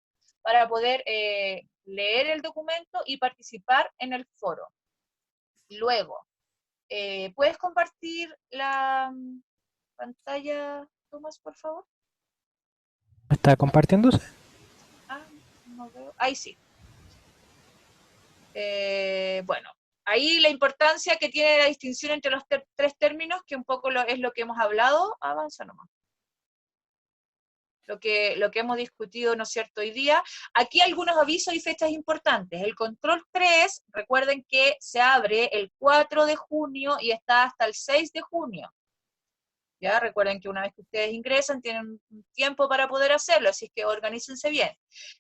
para poder leer el documento y participar en el foro. Luego, ¿puedes compartir la pantalla, Tomás, por favor? ¿Está compartiéndose? Ah, no veo. Ahí sí. Bueno, ahí la importancia que tiene la distinción entre los tres términos, que un poco es lo que hemos hablado. Avanza nomás. Lo que hemos discutido, ¿no es cierto?, hoy día. Aquí algunos avisos y fechas importantes. El control 3, recuerden que se abre el 4 de junio y está hasta el 6 de junio. Ya, recuerden que una vez que ustedes ingresan tienen un tiempo para poder hacerlo, así que organícense bien.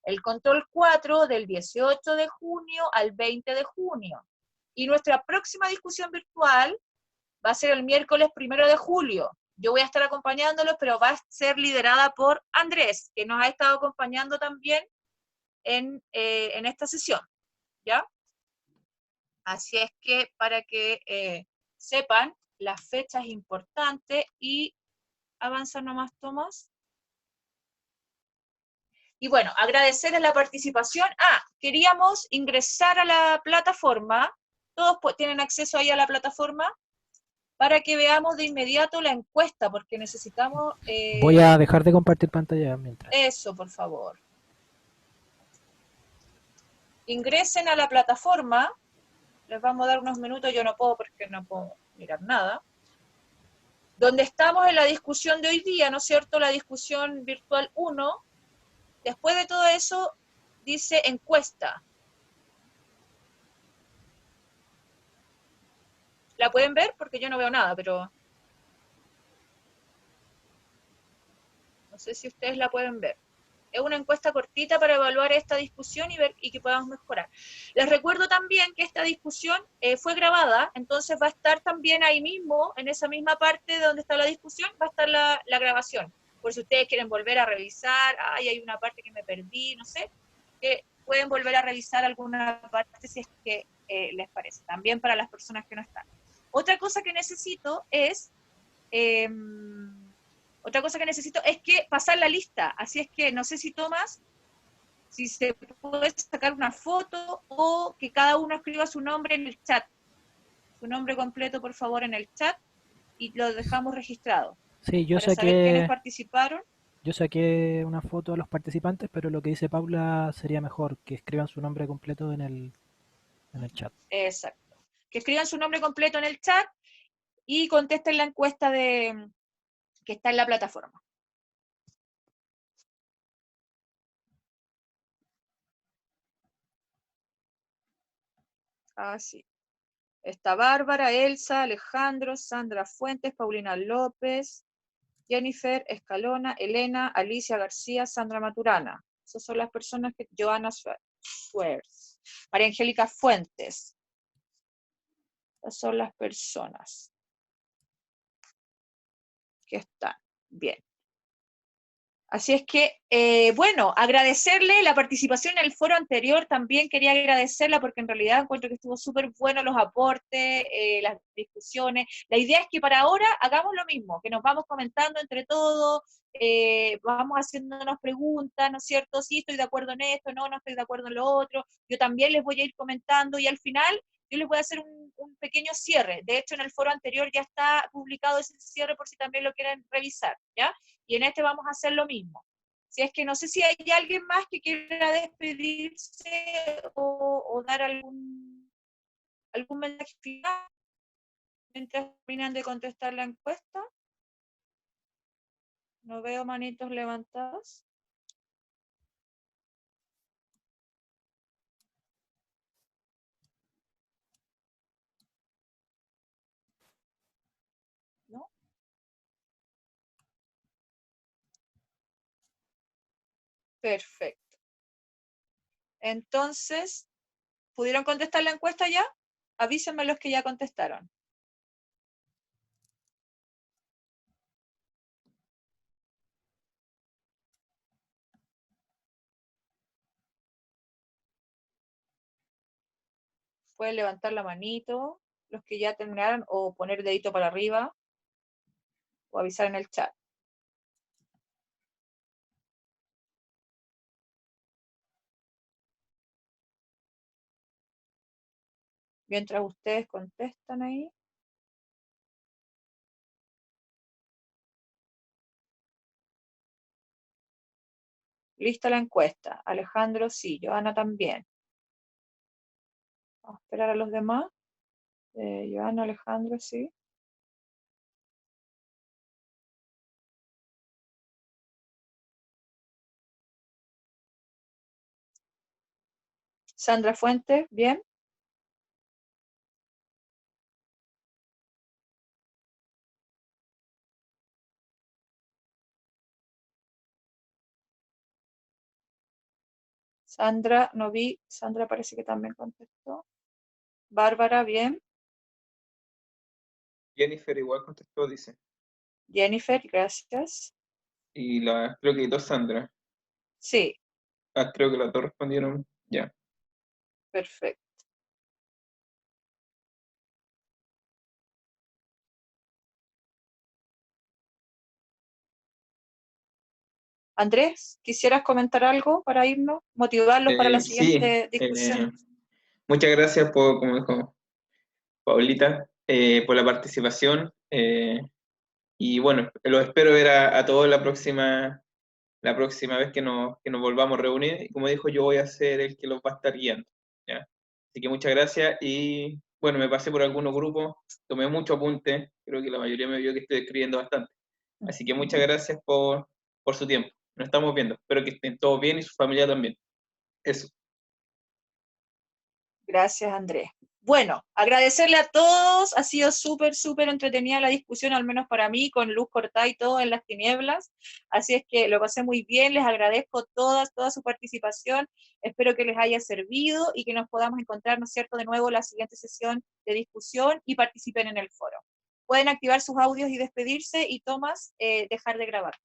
El control 4 del 18 de junio al 20 de junio. Y nuestra próxima discusión virtual va a ser el miércoles 1 de julio. Yo voy a estar acompañándolos, pero va a ser liderada por Andrés, que nos ha estado acompañando también en esta sesión, ¿ya? Así es que para que sepan las fechas importantes, y avanza nomás, Tomás. Y bueno, agradecerles la participación. Queríamos ingresar a la plataforma. Todos tienen acceso ahí a la plataforma, para que veamos de inmediato la encuesta, porque necesitamos... Voy a dejar de compartir pantalla mientras. Eso, por favor. Ingresen a la plataforma. Les vamos a dar unos minutos, yo no puedo porque no puedo mirar nada. Donde estamos en la discusión de hoy día, ¿no es cierto? La discusión virtual 1. Después de todo eso, dice encuesta. ¿La pueden ver? Porque yo no veo nada, pero... no sé si ustedes la pueden ver. Es una encuesta cortita para evaluar esta discusión y ver y que podamos mejorar. Les recuerdo también que esta discusión fue grabada, entonces va a estar también ahí mismo, en esa misma parte donde está la discusión, va a estar la grabación. Por si ustedes quieren volver a revisar, hay una parte que me perdí, no sé, que pueden volver a revisar alguna parte si es que les parece. También para las personas que no están. Otra cosa que necesito es, que pasar la lista. Así es que no sé si Tomás, si se puede sacar una foto o que cada uno escriba su nombre en el chat. Su nombre completo, por favor, en el chat y lo dejamos registrado. Sí, Para saber quiénes participaron. yo saqué una foto de los participantes, pero lo que dice Paula sería mejor que escriban su nombre completo en el chat. Exacto. Que escriban su nombre completo en el chat y contesten la encuesta que está en la plataforma. Así. Está Bárbara, Elsa, Alejandro, Sandra Fuentes, Paulina López, Jennifer Escalona, Elena, Alicia García, Sandra Maturana. Esas son las personas que... Joana Schwartz, María Angélica Fuentes. Esas son las personas que están. Bien. Así es que, bueno, agradecerle la participación en el foro anterior, también quería agradecerla porque en realidad encuentro que estuvo súper bueno los aportes, las discusiones. La idea es que para ahora hagamos lo mismo, que nos vamos comentando entre todos, vamos haciéndonos preguntas, ¿no es cierto? Sí, estoy de acuerdo en esto, no estoy de acuerdo en lo otro. Yo también les voy a ir comentando y al final yo les voy a hacer un pequeño cierre. De hecho, en el foro anterior ya está publicado ese cierre por si también lo quieren revisar, ¿ya? Y en este vamos a hacer lo mismo. Si es que no sé si hay alguien más que quiera despedirse o dar algún mensaje final mientras terminan de contestar la encuesta. No veo manitos levantadas. ¿No? Perfecto. Entonces, ¿pudieron contestar la encuesta ya? Avísenme los que ya contestaron. Pueden levantar la manito, los que ya terminaron, o poner el dedito para arriba, o avisar en el chat. Mientras ustedes contestan ahí. Lista la encuesta. Alejandro, sí. Joana también. Vamos a esperar a los demás. Joana, Alejandro, sí. Sandra Fuentes, bien. Sandra, no vi. Sandra parece que también contestó. Bárbara, bien. Jennifer igual contestó, dice. Jennifer, gracias. Y creo que dos Sandra. Sí. Creo que las dos respondieron ya. Perfecto. Andrés, ¿quisieras comentar algo para irnos? ¿Motivarlos para la siguiente discusión? Muchas gracias por, como dijo Paulita, por la participación. Y bueno, los espero ver a todos la próxima vez que nos volvamos a reunir. Y como dijo, yo voy a ser el que los va a estar guiando, ¿ya? Así que muchas gracias. Y bueno, me pasé por algunos grupos, tomé mucho apunte. Creo que la mayoría me vio que estoy escribiendo bastante. Así que muchas gracias por su tiempo. Nos estamos viendo. Espero que estén todos bien y su familia también. Eso. Gracias, Andrés. Bueno, agradecerle a todos, ha sido súper, súper entretenida la discusión, al menos para mí, con luz cortada y todo en las tinieblas, así es que lo pasé muy bien, les agradezco toda su participación, espero que les haya servido y que nos podamos encontrar, ¿no es cierto?, de nuevo en la siguiente sesión de discusión y participen en el foro. Pueden activar sus audios y despedirse y Tomás, dejar de grabar.